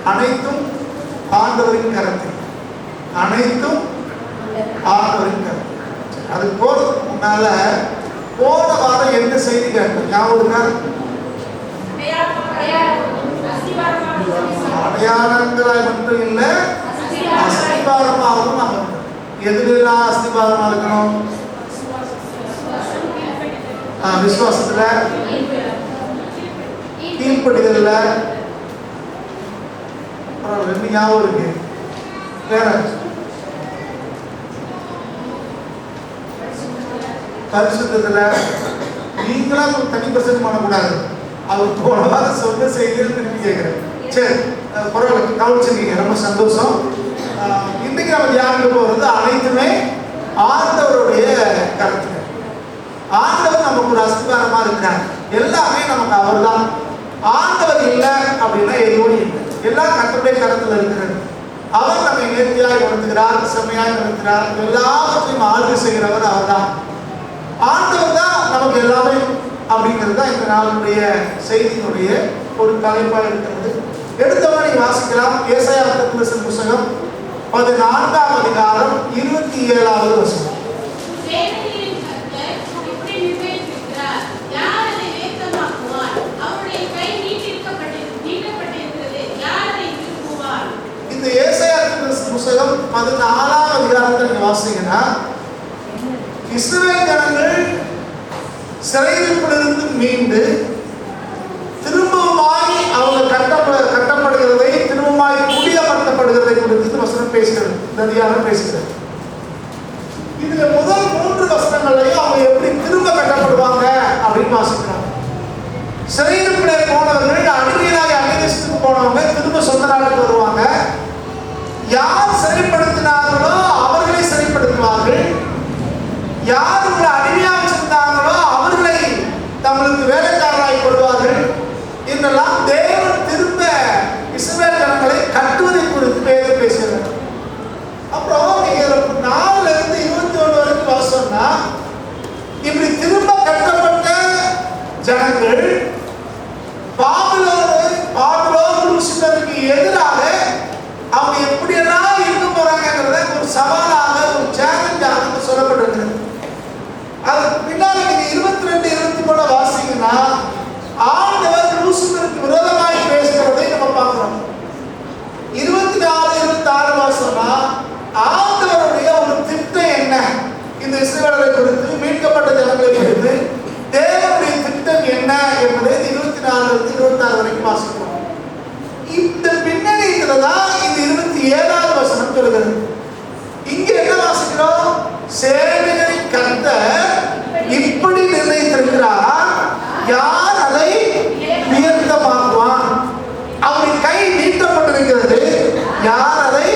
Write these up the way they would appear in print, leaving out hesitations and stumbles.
அனைத்தும் ஆண்டவரின் கரத்தில். அனைத்தும் ஆண்டவரின் கரத்தில். அது போறதுக்கு முன்னால போன வாரம் என்ன செய்தி கேட்டோம்? ஞாபகம்? அடையாளங்களாய் மட்டும் இல்லை, அஸ்திபாரமாகவும் நம்ம எதுலாம் அஸ்திபாரமா இருக்கணும்? விசுவாசத்துல, கீழ்ப்படிதல்ல, ரெண்டு ஞாபகம் இருக்கு. வேற பரிசுத்தத்துல நீங்களா தனி பிரசங்கம் பண்ணக்கூடாது. அவர் போன வாரம் சொன்ன செய்தியில் திருப்பி கேட்கிறேன். சரி, பரவாயில்ல, கவனிச்சிருக்கீங்க, ரொம்ப சந்தோஷம். இன்னைக்கு நம்ம தியானிக்க போறது அனைத்துமே ஆண்டவருடைய கருத்து. ஆண்டவர் நமக்கு ஒரு அஸ்திபாரமா இருக்கிறார். எல்லாமே நமக்கு அவர் தான். ஆண்டவர் இல்லை அப்படின்னா எதுவும் இல்லை. எல்லாம் கர்த்தருடைய கருத்துல இருக்கிறது. அவர் நம்மை நேர்த்தியாய் நடத்துகிறார், செம்மையாய் நடத்துகிறார். எல்லாவற்றையும் ஆழ்வு செய்கிறவர் அவர் தான். ஆண்டவர் தான் நமக்கு எல்லாமே அப்படிங்கிறது தான் இந்த நாளுடைய செய்தியினுடைய ஒரு தலைப்பாக இருக்கிறது. எடுத்தவரை வாசிக்கலாம். ஏசாயா தீர்க்கதரிசன புத்தகம் 14ஆம் அதிகாரம் 27வது வசனம். இந்த ஏசாயா தீர்க்கதரிசன புத்தகம் 14ஆம் அதிகாரத்தை நீங்க வாசிங்கன்னா, இஸ்ரவேல் ஜனங்கள் சிறையிருப்பிலிருந்து மீண்டு திரும்பவுமாய் அவங்க கட்டப்படுகிறதை, திரும்பவுமாய் குடியமர்த்தப்படுகிறதை குறித்து வசனம் பேசுகிறது. இந்த அதிகாரம் பேசுகிறது. இதுல முதல் 3 வசனங்களையும் அவங்க எப்படி திரும்ப கட்டப்படுவாங்க அப்படின்னு வாசிக்கிறாங்க. சிறையிருப்பிலே போனவர்கள், அடிமையிலாக அந்நியதேசத்துக்கு போனவங்க திரும்ப சொந்த நாட்டுக்கு வருவாங்க. யார் சிறைப்படுத்தினார்களோ அவர்களை சிறைப்படுத்துவார்கள். யார் உங்களை அடிமையாக வச்சிருந்தாங்களோ அவர்களை தங்களுக்கு வேலைக்காரராய் கொள்வார்கள் என்றெல்லாம் தேவன் திரும்ப இஸ்ரவேல் ஜனங்களை கட்டுவதை குறித்து பேசுகிறார். அப்புறம் நீங்க 4 இருந்து 21 வரைக்கும் வாசம்னா, இப்படி திரும்ப கட்டப்பட்ட ஜனங்கள் பாபிலோன் ருசிக்கு எதிராக அவங்க எப்படியெல்லாம் இருக்க போறாங்கிறத ஒரு சவாலாக, ஒரு சேலஞ்சாக சொல்லப்பட்டிருக்கிறது. அது பின்னாடி நீங்க 22, 23 வாசிங்கன்னா, ஆண்டவர் லூசிபருக்கு விரோதமாய் பேசுகிறதை நம்ம பார்க்கிறோம். 24, 26 வாசம்னா ஆண்டவருடைய ஒரு திட்டம் என்ன, இந்த இஸ்ரவேலரை குறித்து, மீட்கப்பட்ட ஜனங்களை குறித்து தேவனுடைய திட்டம் என்ன என்பதை 24 இருந்து 26 வரைக்கும் வாசிக்கிறோம். இந்த பின்னணியில தான் இந்த 27வது வசனம் சொல்கிறது. இங்க என்ன வாசிக்கிறோம்? சேனைகளின் கர்த்தர் இப்படி நிர்ணயித்திருக்கிறார், யார் அதை உயர்த்தமாக்குவான்? அவருடைய கை நீட்டப்பட்டிருக்கிறது, யார் அதை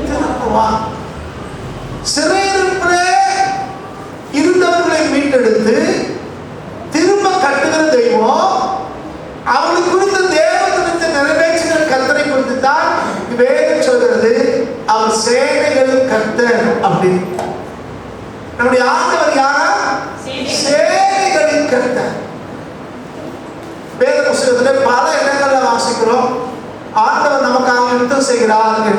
திருப்புவான்? சிறையிருப்பிலே இருந்தவர்களை மீட்டெடுத்து திரும்ப கட்டுகிற தெய்வம், அவளுக்கு குறித்த தேவத்தினத்தை நிறைவேற்றுகிற கர்த்தரை குறித்து தான் வேதம் சொல்கிறது. அவர் சேனைகளின் கர்த்தர் அப்படின்னு. நம்முடைய ஆண்டவர் யாரா? சேனைகளின் கர்த்தர். வேத புத்தகத்தில் பல இடங்கள்ல வாசிக்கிறோம், ஆண்டவர் நமக்காக யுத்தம் செய்கிறார்.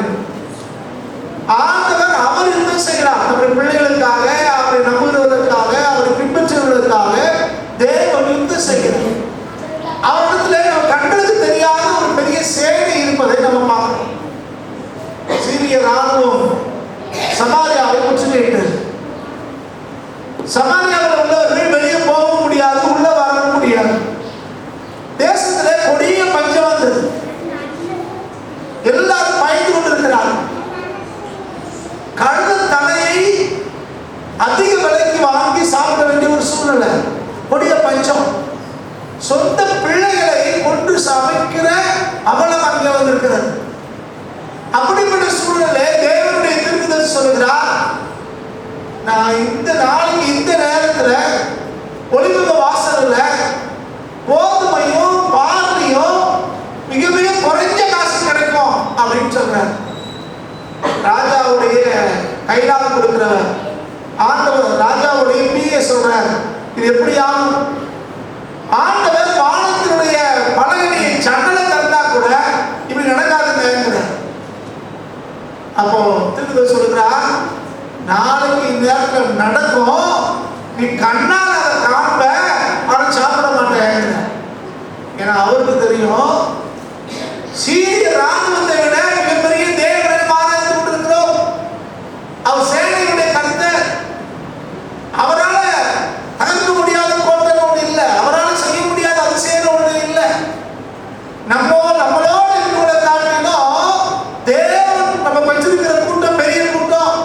ஆண்டவர் அவர் யுத்தம் செய்கிறார். நம்முடைய பிள்ளைகளுக்காக, அவரை நம்புகிறவர்களுக்காக, அவரை பின்பற்றுவதற்காக தேவன் யுத்தம் செய்கிறார். அவரிடத்துல நம்ம கண்களுக்கு தெரியாத ஒரு பெரிய சேனை இருப்பதை நம்ம பார்க்கிறோம். சீரிய ராணுவம் சமாரியாவை முற்றுகையிட்டது. சமாரியாவில் உள்ளவர்கள் வெளியே போகவும் முடியாது, உள்ள வரவும் முடியாது. தேசத்திலே கொடிய பஞ்சம் வந்தது. எல்லாரும் பயந்து கொண்டிருக்கிறார்கள். கழுத தலையை அதிக விலைக்கு வாங்கி சாப்பிட வேண்டிய ஒரு சூழ்நிலை, கொடிய பஞ்சம். சொந்த பிள்ளைகளை கொண்டு சமைக்கிற அவலம் அங்கே வந்திருக்கிறது. அப்படிப்பட்ட சூழ்நிலை தேவனுடைய தீர்க்கதரிசி சொல்கிறார், நான் இந்த நாளைக்கு இந்த நேரத்துல ஒளிமுக வாசல்ல கோதுமையும் பார்வையும் மிக மிக குறைஞ்ச காசு கிடைக்கும் அப்படின்னு சொல்றார். ராஜாவுடைய கைலாக கொடுக்கிறவர் ஆண்டவர் ராஜாவுடைய பிஏ சொல்றார், இது எப்படி ஆகும்? ஆண்டவர் வானத்தினுடைய பலகனியை சன்னலை திறந்தா கூட இப்படி நடக்காதுங்க, தீர்க்கதரிசி சொல்லுகிறார், நாளைக்கு இந்த நேரத்தில் நடக்கும், நீ கண்ணால் அதை காண்ப, ஆனா சாப்பிட மாட்டேன். ஏன்னா அவருக்கு தெரியும், சீரிய ராணுவத்தை விட மிகப்பெரிய தேவனை ஆராய்ந்து கொண்டிருக்கிறோம். அவர் சேனையுடைய கர்த்தர், அவரால் தகர்க்க முடியாத கோட்டை ஒன்று இல்லை, அவரால் செய்ய முடியாத அதிசயம் ஒன்று இல்லை. நம்மளோட இருக்கிற காட்டிலும் தேவன் நம்ம வச்சிருக்கிற கூட்டம் பெரிய கூட்டம்,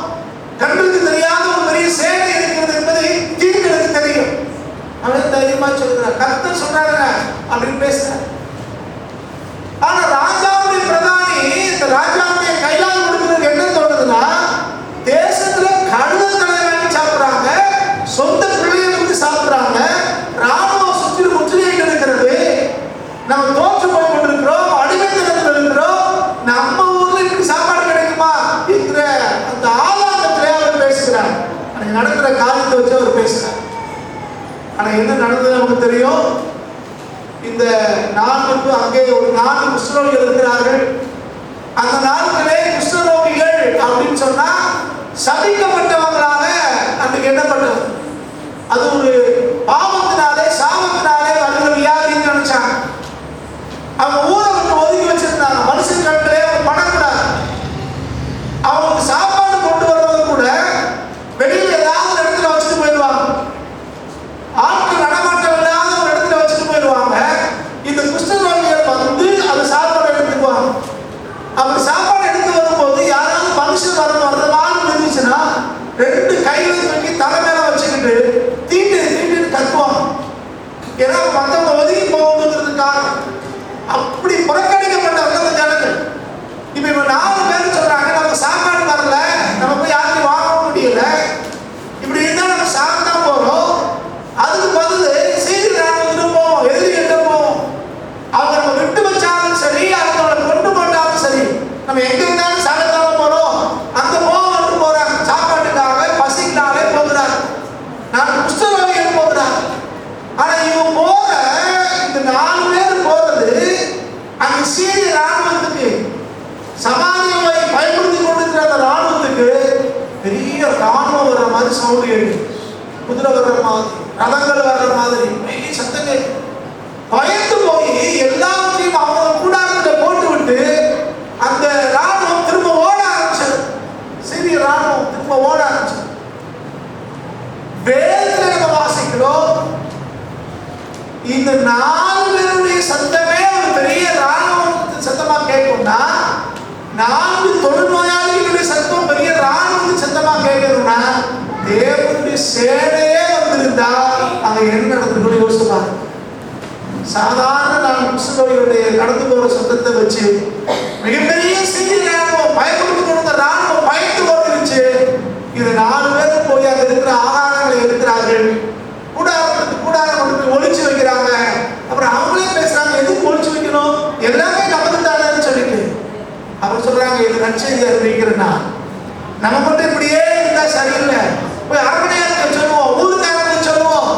கண்ணுக்கு தெரியாத ஒரு பெரிய சேனை இருக்கிறது என்பதை தீர்க்கனுக்கு தெரியும். அவன் தைரியமா சொல்கிறார், கர்த்தர் சொல்றாங்க அப்படின்னு பேசுறார். ஆனா ராஜாவுடைய பிரதானி இந்த ராஜாவுடைய கையால் கொடுக்கிறது என்ன தோணுதுன்னா, தேசத்துல கழுத தலை வாங்கி சாப்பிடுறாங்க, சொந்த பிள்ளையை வந்து சாப்பிடுறாங்க, ராணுவம் சுற்றி முற்றுகையிட்டு இருக்கிறது, நம்ம தோற்று போய் கொண்டிருக்கிறோம், அடிமைத்தனத்தில் இருக்கிறோம், நம்ம ஊர்ல இப்படி சாப்பாடு கிடைக்குமா என்கிற அந்த ஆதாரத்திலே அவர் பேசுகிறார். அன்னைக்கு நடக்கிற காரியத்தை வச்சு அவர் பேசுகிறார். ஆனா என்ன நடந்தது நமக்கு தெரியும். இந்த நாளுக்கு அங்கே ஒரு 4 குஷ்டரோகிகள் இருக்கிறார்கள். அந்த நாட்களே குஷ்டரோகிகள் அப்படின்னு சொன்னா சபிக்கப்பட்டவங்களாக அன்றைக்கு எண்ணப்பட்டது. அது ஒரு பாவத்தினாலே சாபத்தினாலே வருகிற வியாதின்னு நினைச்சாங்க. அவங்க ஊரை விட்டு ஒதுக்கி வச்சிருந்தாங்க. மனுஷன் கண்களே அவங்க பணக்கூடாது. அவங்களுக்கு சாப்பாடு கொண்டு வர்றது கூட வெளியில ஏதாவது இடத்துல வச்சுட்டு போயிடுவாங்க. ஆட்கள் நடமாட்டம் இல்லாத ஒரு இடத்துல வச்சுட்டு போயிடுவாங்க. இந்த குஷ்டரோகிகள் வந்து அந்த சாப்பாடு எடுத்துக்குவாங்க. அவங்க சாப்பாடு எடுத்து வரும்போது யாராவது மனுஷன் வர்ற மாதிரி இருந்துச்சுன்னா 2 கைகளை தூக்கி தலை மேல வச்சுக்கிட்டு தீட்டு கத்துவாங்க. ஏன்னா மற்றவங்க ஒதுங்கி போகுங்கிறதுக்காக. அப்படி புறக்கணிக்கப்பட்ட அந்த ஜனங்கள். இப்ப இவங்க 4 பேர் சொல்றாங்க, நம்ம சாப்பாடு வரல, நம்ம போய் யாருக்கும் வாங்க முடியல, இப்படி இருந்தா நம்ம சாப்பிட்டா போறோம், அதுக்கு பதில் செய்தி ராணுவத்துக்கு போவோம், எதிரிகிட்ட போவோம். அவங்க நம்ம விட்டு வச்சாலும் சரி, அவங்கள கொண்டு போட்டாலும் சரி, நம்ம எங்க இருந்தாலும் சாப்பிட்டாலும் போறோம், அங்க போவோம் போறாங்க. சாப்பாட்டுக்காக பசிக்காக போகிறாங்க. நான் குஷ்டரோகிகள் போகிறாங்க. ஆனா இவங்க போற இந்த 4 பேர் போறது அந்த சீரிய ராணுவத்துக்கு, சமாதியை பயன்படுத்தி கொண்டிருக்கிற அந்த ராணுவத்துக்கு பெரிய ராணுவம் வர்ற மாதிரி சவுண்ட் கேட்கு, குதிரை வர்ற மாதிரி, ரதங்கள் வர்ற மாதிரி பெரிய சத்தம் கேட்கு. பயந்து போய் எல்லாத்தையும் அவங்க கூடாரத்தில் போட்டு விட்டு அந்த ராணுவம் திரும்ப ஓட ஆரம்பிச்சது. சீரிய ராணுவம் திரும்ப ஓட ஆரம்பிச்சது. வேதத்துல நம்ம வாசிக்கிறோம், இந்த 4 பேருடைய சத்தமே ஒரு பெரிய ராணுவம் சத்தமா கேட்கும்னா, 4 தொழுநோயாளிகளுடைய சத்தம் பெரிய ராணுவத்துக்கு சத்தமா கேட்கணும்னா, தேவனுடைய சேனையே வந்திருந்தா அங்க என்ன நடந்துட்டு யோசிச்சு பாருங்க. சாதாரண 4 குஷ்டரோகிகளுடைய நடந்து போற சத்தத்தை வச்சு மிகப்பெரிய சீரிய ராணுவம் பயன்படுத்தி கொடுத்த ராணுவம் பயந்து போயிருச்சு. இது 4 பேரும் போய் அங்க இருக்கிற ஆகாரங்களை எடுக்கிறார்கள், கூடாரம் கொண்டு ஒழிச்சு வைக்கிறாங்க. அப்புறம் அவங்களே பேசுறாங்க, எதுக்கு ஒழிச்சு வைக்கணும், எல்லாமே நமக்கு தானேன்னு சொல்லிட்டு அவங்க சொல்றாங்க, இது நற்செய்தி அறிவிக்கிறேன்னா நம்ம மட்டும் இப்படியே இருந்தா சரியில்லை, போய் அரண்மனையாருக்கு சொல்லுவோம், ஊருக்காரங்களுக்கு சொல்லுவோம்,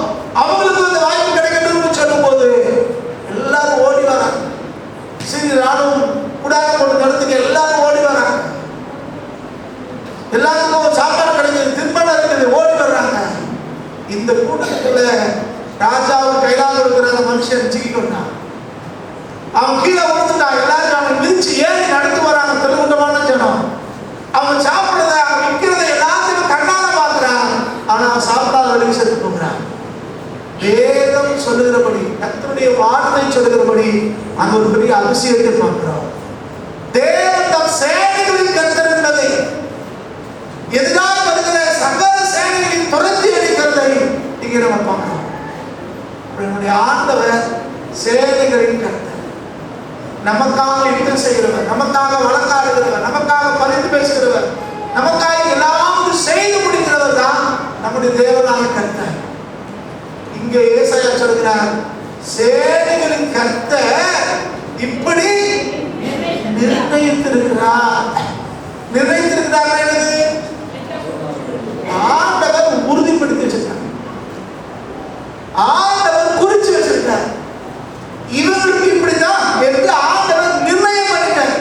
அவங்களுக்கு அந்த வாய்ப்பு கிடைக்கணும்னு சொல்லும் போது எல்லாரும் ஓடி வராங்க. சரி, ராணுவம் கூடாரம் கொண்டு நடத்துக்கு எல்லாரும் ஓடி வராங்க. எல்லாத்துக்கும் சாப்பாடு கிடைக்குது, திருமணம் இருக்குது, ஓடி வர்றாங்க. இந்த கூட்டத்துக்குள்ள ராஜாவும் கைலாக இருக்கிற அந்த மனுஷன் சிக்கிக்கொண்டான். அவன் கீழே விழுந்துட்டான். எல்லாரும் அவன் மிதிச்சு ஏறி நடந்து வராங்க. தெலுங்குண்டமான ஜனம். அவன் சாப்பிடுறத, அவன் விற்கிறத எல்லாத்தையும் கண்ணால பார்க்கிறான். ஆனா அவன் சாப்பிடாத வழி செத்து போகிறான். வேதம் சொல்லுகிறபடி, கர்த்தருடைய வார்த்தை சொல்லுகிறபடி அங்க ஒரு பெரிய அதிசயத்தை பார்க்கிறோம். தேவன் தம் சேனைகளின் கர்த்தர் என்பதை, எதிராக வருகிற சகல சேனைகளின் துரத்தி அடிக்கிறதை இங்கே நம்ம பார்க்கிறோம். நம்முடைய ஆண்டவர் சேனைகளின் கர்த்தர், நமக்காக யுத்தம் செய்கிறவர், நமக்காக வழக்காடுகிறவர், நமக்காக பரிந்து பேசுகிறவர், நமக்காக எல்லாவது செய்து முடிக்கிறவர் தான் நம்முடைய தேவனாய கர்த்தர். இங்கே ஏசாயா சொல்கிறார், சேனைகளின் கர்த்தர் இப்படி நிர்ணயித்திருக்கிறார். நிர்ணயித்திருக்கிறார் என்னது? ஆண்டவர் உறுதிப்படுத்தி வச்சிருக்கார், ஆண்டவர் குறிச்சு வச்சிருக்கார். இவருக்கு இப்படிதான் என்று ஆண்டவர் நிர்ணயம் பண்ணிட்டார்.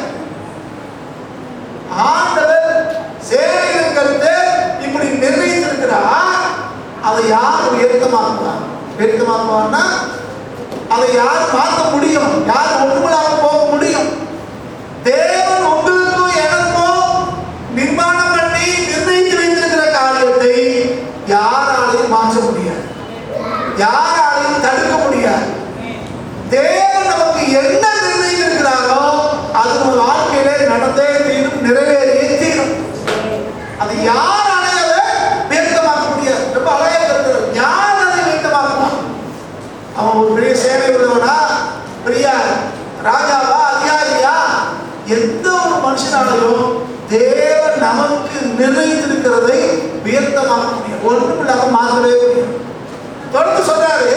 ஆண்டவர் எந்த ஒரு மனுஷனாலையும் தேவன் நமக்கு நிர்ணயித்திருக்கிறதை வியர்த்தமாக்க முடியும், ஒன்றும் இல்லாம மாற்றவே முடியும். தொடர்ந்து சொல்றாரு,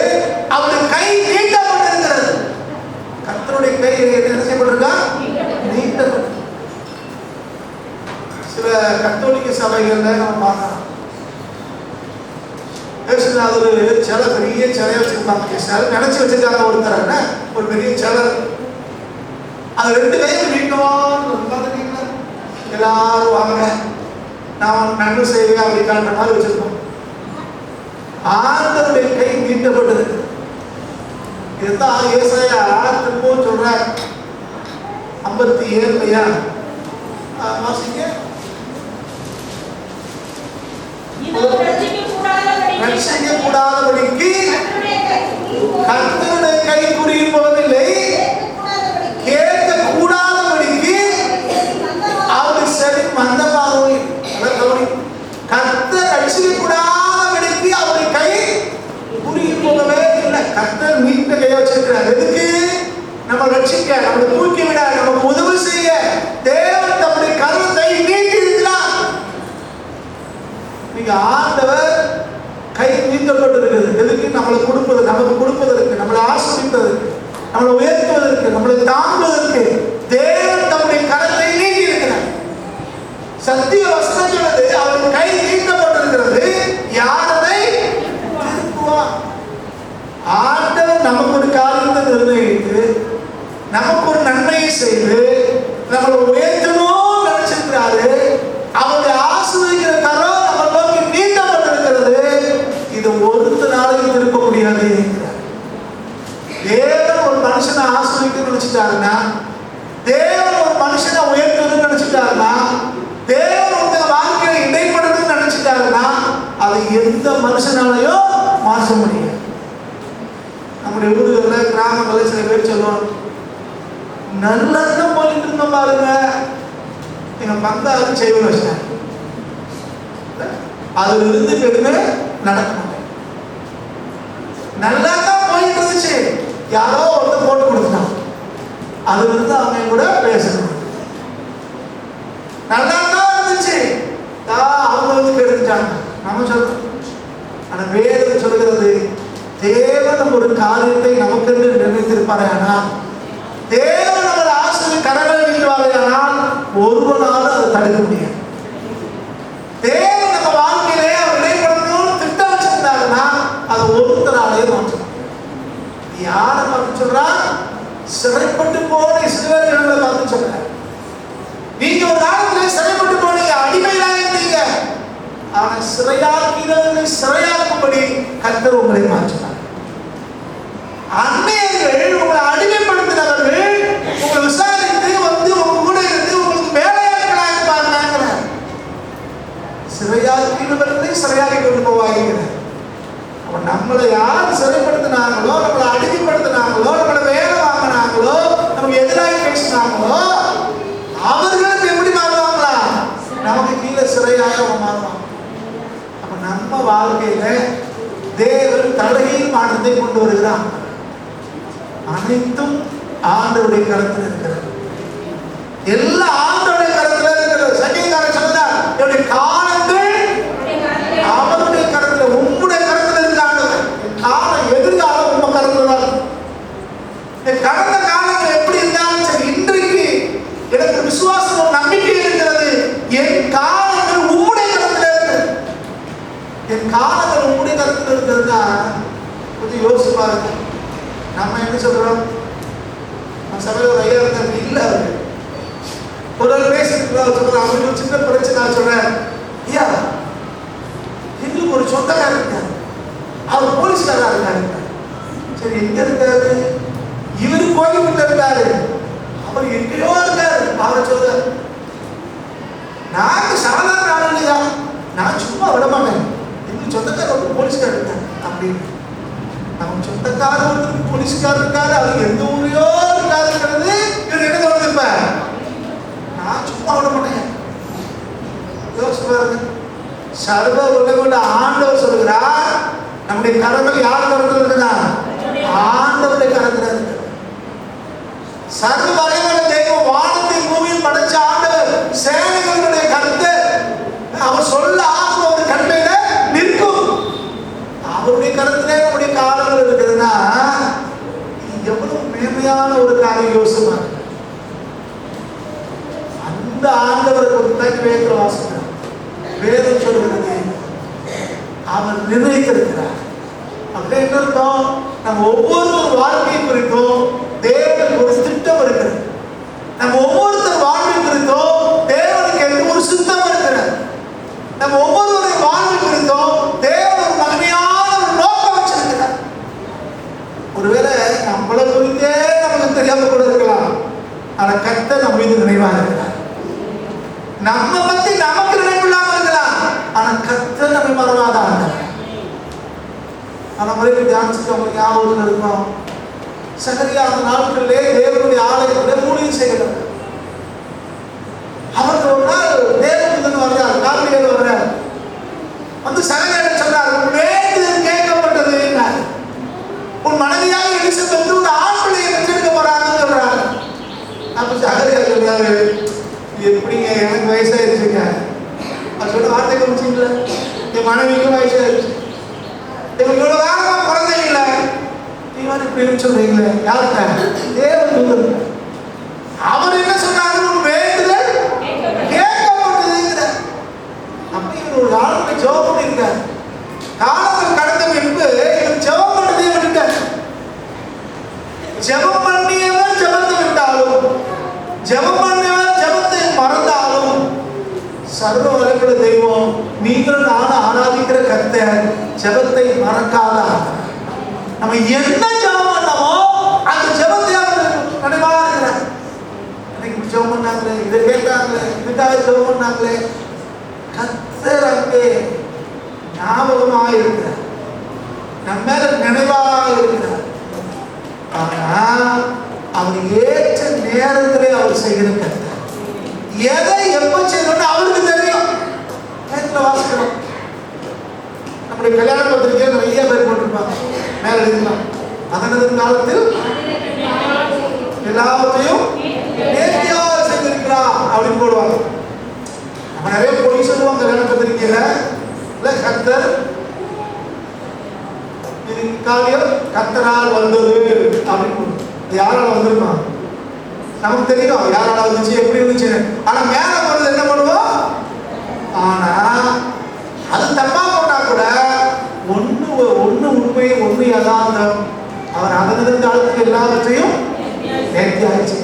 அவருடைய கை நீட்டப்பட்டிருக்கிறது. கர்த்தருடைய கை என்ன செய்யப்பட்டிருக்கா? நீட்டப்பட்டு. சில கத்தோலிக்க சபைகள்ல நம்ம பார்க்கலாம், ஒரு சிலை, பெரிய சிலையை வச்சிருப்பாங்க, நினைச்சு வச்சிருக்காங்க ஒருத்தர், ஒரு பெரிய சிலை, அது 2 கையும் நீட்டும், எல்லாரும் வாங்க நான் நன்மை செய்வேன் அப்படி காட்டுற மாதிரி வச்சிருக்கோம். ஆண்டவருடைய கை நீட்டப்பட்டது. இதுதான் ஏசாயா திரும்பவும் சொல்றார். 57 வாசிங்க. ரட்சிக்க கூடாதபடிக்கு கர்த்தருடைய கை குறியும் போவதில்லை, கேட்க கூடாதபடிக்கு அவர் சரி மந்தமாகவும். கர்த்தர் ரட்சிக்க கூடாதபடிக்கு அவருடைய கை குறியும் போகவே இல்லை. கர்த்தர் நீட்ட கையை வச்சிருக்கிறார். எதுக்கு? நம்ம ரட்சிக்க, நம்ம தூக்கி விட, நமக்கு உதவி செய்ய தேவன் தம்முடைய கருத்தை நீட்டி இருக்கிறார். நீங்க ஆண்டவர் கை நீட்டப்பட்டிருக்கிறது. எதுக்கு? நம்மளை கொடுப்பது, நமக்கு கொடுப்பதற்கு, நம்மளை ஆசிர்வதிப்பதற்கு, நம்மளை உயர்த்துவதற்கு, நம்மளை தாங்குவதற்கு தேவன் தம்முடைய கரத்தை நீட்டி இருக்கிறார். சத்திய வசனம் சொல்லுது, அவர் கை நீட்டப்பட்டிருக்கிறது. யாரை திருப்புவார்? ஆண்டவர் நமக்கு ஒரு காரியத்தை நிர்ணயித்து, நமக்கு ஒரு நன்மையை செய்து, நம்மளை உயர்த்தணும் நினைச்சிருக்கிறாரு. அவருடைய ஆசீர்வதிக்கிற கரம் நம்ம நோக்கி நீட்டப்பட்டிருக்கிறது. இது ஒருத்தனாலையும் திருப்ப முடியாது. தேவன் ஒரு மனுஷனை ஆசீர்வதிக்கணும்னு நினைச்சிட்டாருன்னா, தேவன் ஒரு மனுஷனை உயர்த்தணும்னு நினைச்சிட்டாருன்னா, தேவன் உங்க வாழ்க்கையில இடைப்படணும்னு நினைச்சிட்டாருன்னா, அதை எந்த மனுஷனாலையும் மாற்ற முடியாது. நம்முடைய ஊர்களில் கிராமங்களில் சில பேர் சொல்லுவாங்க, நல்லெண்ணம் போயிட்டு இருந்தோம் பாருங்க, எங்க பங்காளி செய்வ வச்சாங்க, அதுல இருந்து பெருமை நடக்க மாட்டேன். நல்லா தான் போயிட்டு இருந்துச்சு, யாரோ ஒருத்தர் போட்டு கொடுத்துட்டான், அதுல இருந்து அவங்க கூட பேசணும். நல்லா தான் இருந்துச்சு, அவங்க வந்து கெடுத்துட்டாங்க. நம்ம சொல்றோம், ஆனா வேதம் சொல்கிறது, தேவன் ஒரு காரியத்தை நமக்கு நிர்ணயித்திருப்பாரு. ஆனால் தேவன் நம்மளை ஆசிரியர் கடவுளை நீட்டுவார்கள். ஆனால் ஒருவனாலும் அதை தடுக்க முடியாது. தேவன் நம்ம வாழ்க்கையிலே அவர் இடைப்படணும்னு திட்டம் வச்சிருந்தாருன்னா அதை ஒருத்தராலே மாற்றணும். யாரை பார்த்து சொல்றா? சிறைப்பட்டு போன இஸ்ரவேலர்களை பார்த்து சொல்ற. நீங்க ஒரு காலத்துல சிறைப்பட்டு போனீங்க, அடிமையில இருந்தீங்க. ஆனா சிறையாக்கிறவர்களை சிறையாக்கும்படி கர்த்தர் உங்களை மாற்றினார். அன்னையர்கள் உங்களை அடிமைப்படுத்தினவர்கள் உங்களை விசாரித்து வந்து உங்க கூட இருந்து உங்களுக்கு வேலையாட்களாக பார்த்தாங்க. சிறையாக்கிறவர்களை சிறையாக்கி கொண்டு போவாங்க. அப்ப நம்மளை யார் சிறைப்படுத்தினாங்களோ, நம்மளை அடிமைப்படுத்தினாங்களோ, நம்மளை வேலை வாங்கினாங்களோ, நமக்கு எதிராக பேசினாங்களோ, அவர்களுக்கு எப்படி மாறுவாங்களா? நமக்கு கீழே சிறையாக மாறுவாங்க. அப்ப நம்ம வாழ்க்கையில தேவன் தலையில் மாற்றத்தை கொண்டு வருகிறான். அனைத்தும் ஆண்டவருடைய கரத்தில் இருக்கிறது. எல்லாம் ஆண்டவருடைய கரத்தில் இருக்கிறது. சங்கீதக்காரன் சொல்றார், என்னுடைய காலங்கள் அவருடைய கரத்தில், உங்களுடைய கரத்தில் இருக்காங்க. காலம் எதிர்காலம் உங்க கரத்தில் தான். கடந்த காலங்கள் எப்படி இருந்தாலும் சரி, இன்றைக்கு எனக்கு விசுவாசம் நம்பிக்கை இருக்கிறது. என் காலங்கள் உங்களுடைய கரத்தில் இருக்கு. என் காலங்கள் உங்களுடைய கரத்தில் இருக்கிறதுனா கொஞ்சம் யோசிச்சு பாருங்க. நம்ம என்ன சொல்றோம்? நம்ம சபையில் ஒரு ஐயா இருந்தாங்க, இல்லை அவரு ஒரு பேசிட்டு சொல்றேன், அவருக்கு ஒரு சின்ன பிரச்சனை சொல்றேன். ஐயா, எங்களுக்கு ஒரு சொந்தக்காரர் இருக்காரு, அவர் போலீஸ்காரா இருக்காரு. சரி, எங்க இருக்காரு? இவரு கோயில்கிட்ட இருக்காரு, அவர் எங்கேயோ இருக்காரு. அவரை சொல்ற, நாங்க சாதாரண ஆள் இல்லையா, நான் சும்மா விட மாட்டேன், எங்களுக்கு சொந்தக்காரர் ஒரு போலீஸ்காரர் இருக்காரு அப்படின்னு. நம்ம சொந்தக்காரர் போலீஸ்காரர் இருக்காரு, அவர் எந்த ஊரையோ இருக்காருங்கிறது இவர் என்ன தோணுது? இப்ப நான் சும்மா விட மாட்டேன். யோசிச்சு பாருங்க. சர்வ உலகோட ஆண்டவர் சொல்கிறார், நம்முடைய கரங்கள் யார் கரத்தில் இருக்குதா? ஆண்டவருடைய கரத்தில் இருக்கு. சர்வ வல்லமையுள்ள தெய்வம் வானத்தை பூமி அந்த ஆண்டவரை குறித்து வேதத்தில் வாசிக்கிறார். வேதம் சொல்கிறது அவர் நிர்ணயித்திருக்கிறார். அப்படின்னு அர்த்தம், நம்ம ஒவ்வொருத்தர் வாழ்க்கை குறித்தும் தேவனுக்கு ஒரு திட்டம் இருக்கிறது. நம்ம ஒவ்வொருத்தர் வாழ்க்கை குறித்தும் தேவனுக்கு என்று ஒரு சித்தம் இருக்கிறது. நம்ம ஒவ்வொருவருடைய வாழ்க்கை குறித்தும் தேவன் ஒரு மகிமையான ஒரு நோக்கம் வச்சிருக்கிறார். ஒருவேளை நம்மளை குறித்தே நமக்கு தெரியாம கூட இருக்கலாம். ஆனா கர்த்தர் நம்ம மீது நினைவாக இருக்கிறார். நம்ம பத்தி நமக்கு நினைவு இல்லாம இருக்கலாம். ஆனா கர்த்தர் நம்மை மறவாதான். ஆனா முறைக்கு தியானிச்சுட்டு அவங்களுக்கு ஞாபகத்தில் இருக்கும். சகரியா அந்த நாட்களிலே தேவனுடைய ஆலயத்திலே ஊழியம் செய்கிறார். அவருக்கு ஒரு நாள் தேவதூதன் வர்றார், காவலியில் வர்றார். வந்து சகரியா சொன்னார், உன் வேண்டுதல் கேட்கப்பட்டது. உன் மனைவியாக எலிசபெத் ஒரு ஆண் பிள்ளையை பெற்றெடுக்க போறாங்கன்னு சொல்றாங்க. அப்ப சகரியா சொல்றாரு, எப்படிங்க எனக்கு வயசாயிருச்சுங்க. அது சொல்ல வார்த்தை குறிச்சிங்கள, என் மனைவிக்கும் வயசாயிருச்சு, இவ்வளவு வேகமா குழந்தை இல்லை, நீங்க இப்படி சொல்றீங்களே. யாருக்க? தேவதூதன். அவர் என்ன சொன்னாரு? உன் வேண்டுதல் கேட்கப்பட்டது. அப்படி இவர் ஒரு ஆளுக்கு ஜெபம் பண்ணிருக்கார். காலங்கள் கடந்த பின்பு இவர் ஜெபம் பண்ணதே விட்டுட்டார். ஜெபம் பண்ணியவர் ஜெபத்தை விட்டாலும், ஜெபம் பண்ணியவர் ஜெபத்தை மறந்தாலும், சர்வ வல்லமையுள்ள தெய்வம் நீங்களும் நானும் ஆராதிக்கிற கர்த்தர் ஜெபத்தை மறக்காத. நம்ம என்ன ஜெபம் பண்ணமோ அந்த ஜெபத்தை அவர் நினைவாக இருக்கிறார். எனக்கு ஜெபம் பண்ணாங்களே, இதை கேட்டாங்களே, இதுக்காக ஜெபம் பண்ணாங்களே, கர்த்தர் அங்கே ஞாபகமாக இருக்கிறார், நம்ம மேல நினைவாக இருக்கிறார். ஆனா அவர் ஏற்ற நேரத்திலே அவர் செய்கிற கர்த்தர். எதை எப்ப செய்யணும்னு அவருக்கு தெரியும். வாசிக்கிறோம், நம்முடைய கல்யாண பத்திரிகை நிறைய பேர் போட்டிருப்பாங்க, மேல எழுதலாம், அதனது காலத்தில் எல்லாத்தையும் நேர்த்தியாக செய்திருக்கிறார் அப்படின்னு போடுவாங்க. நம்ம நிறைய பொய் சொல்லுவாங்க கல்யாண பத்திரிகையில. இல்ல கர்த்தர் இது காரியம் கர்த்தரால் வந்தது அப்படின்னு. யாரால வந்திருக்கோம் நமக்கு தெரியும், யாரால வந்துச்சு, எப்படி இருந்துச்சு. ஆனா மேல போறது என்ன பண்ணுவோம்? ஆனா அது தப்பா போட்டா கூட ஒண்ணு உண்மை, ஒண்ணு யதார்த்தம். அவர் அதனது காலத்துக்கு எல்லாவற்றையும் நேர்த்தியாச்சு.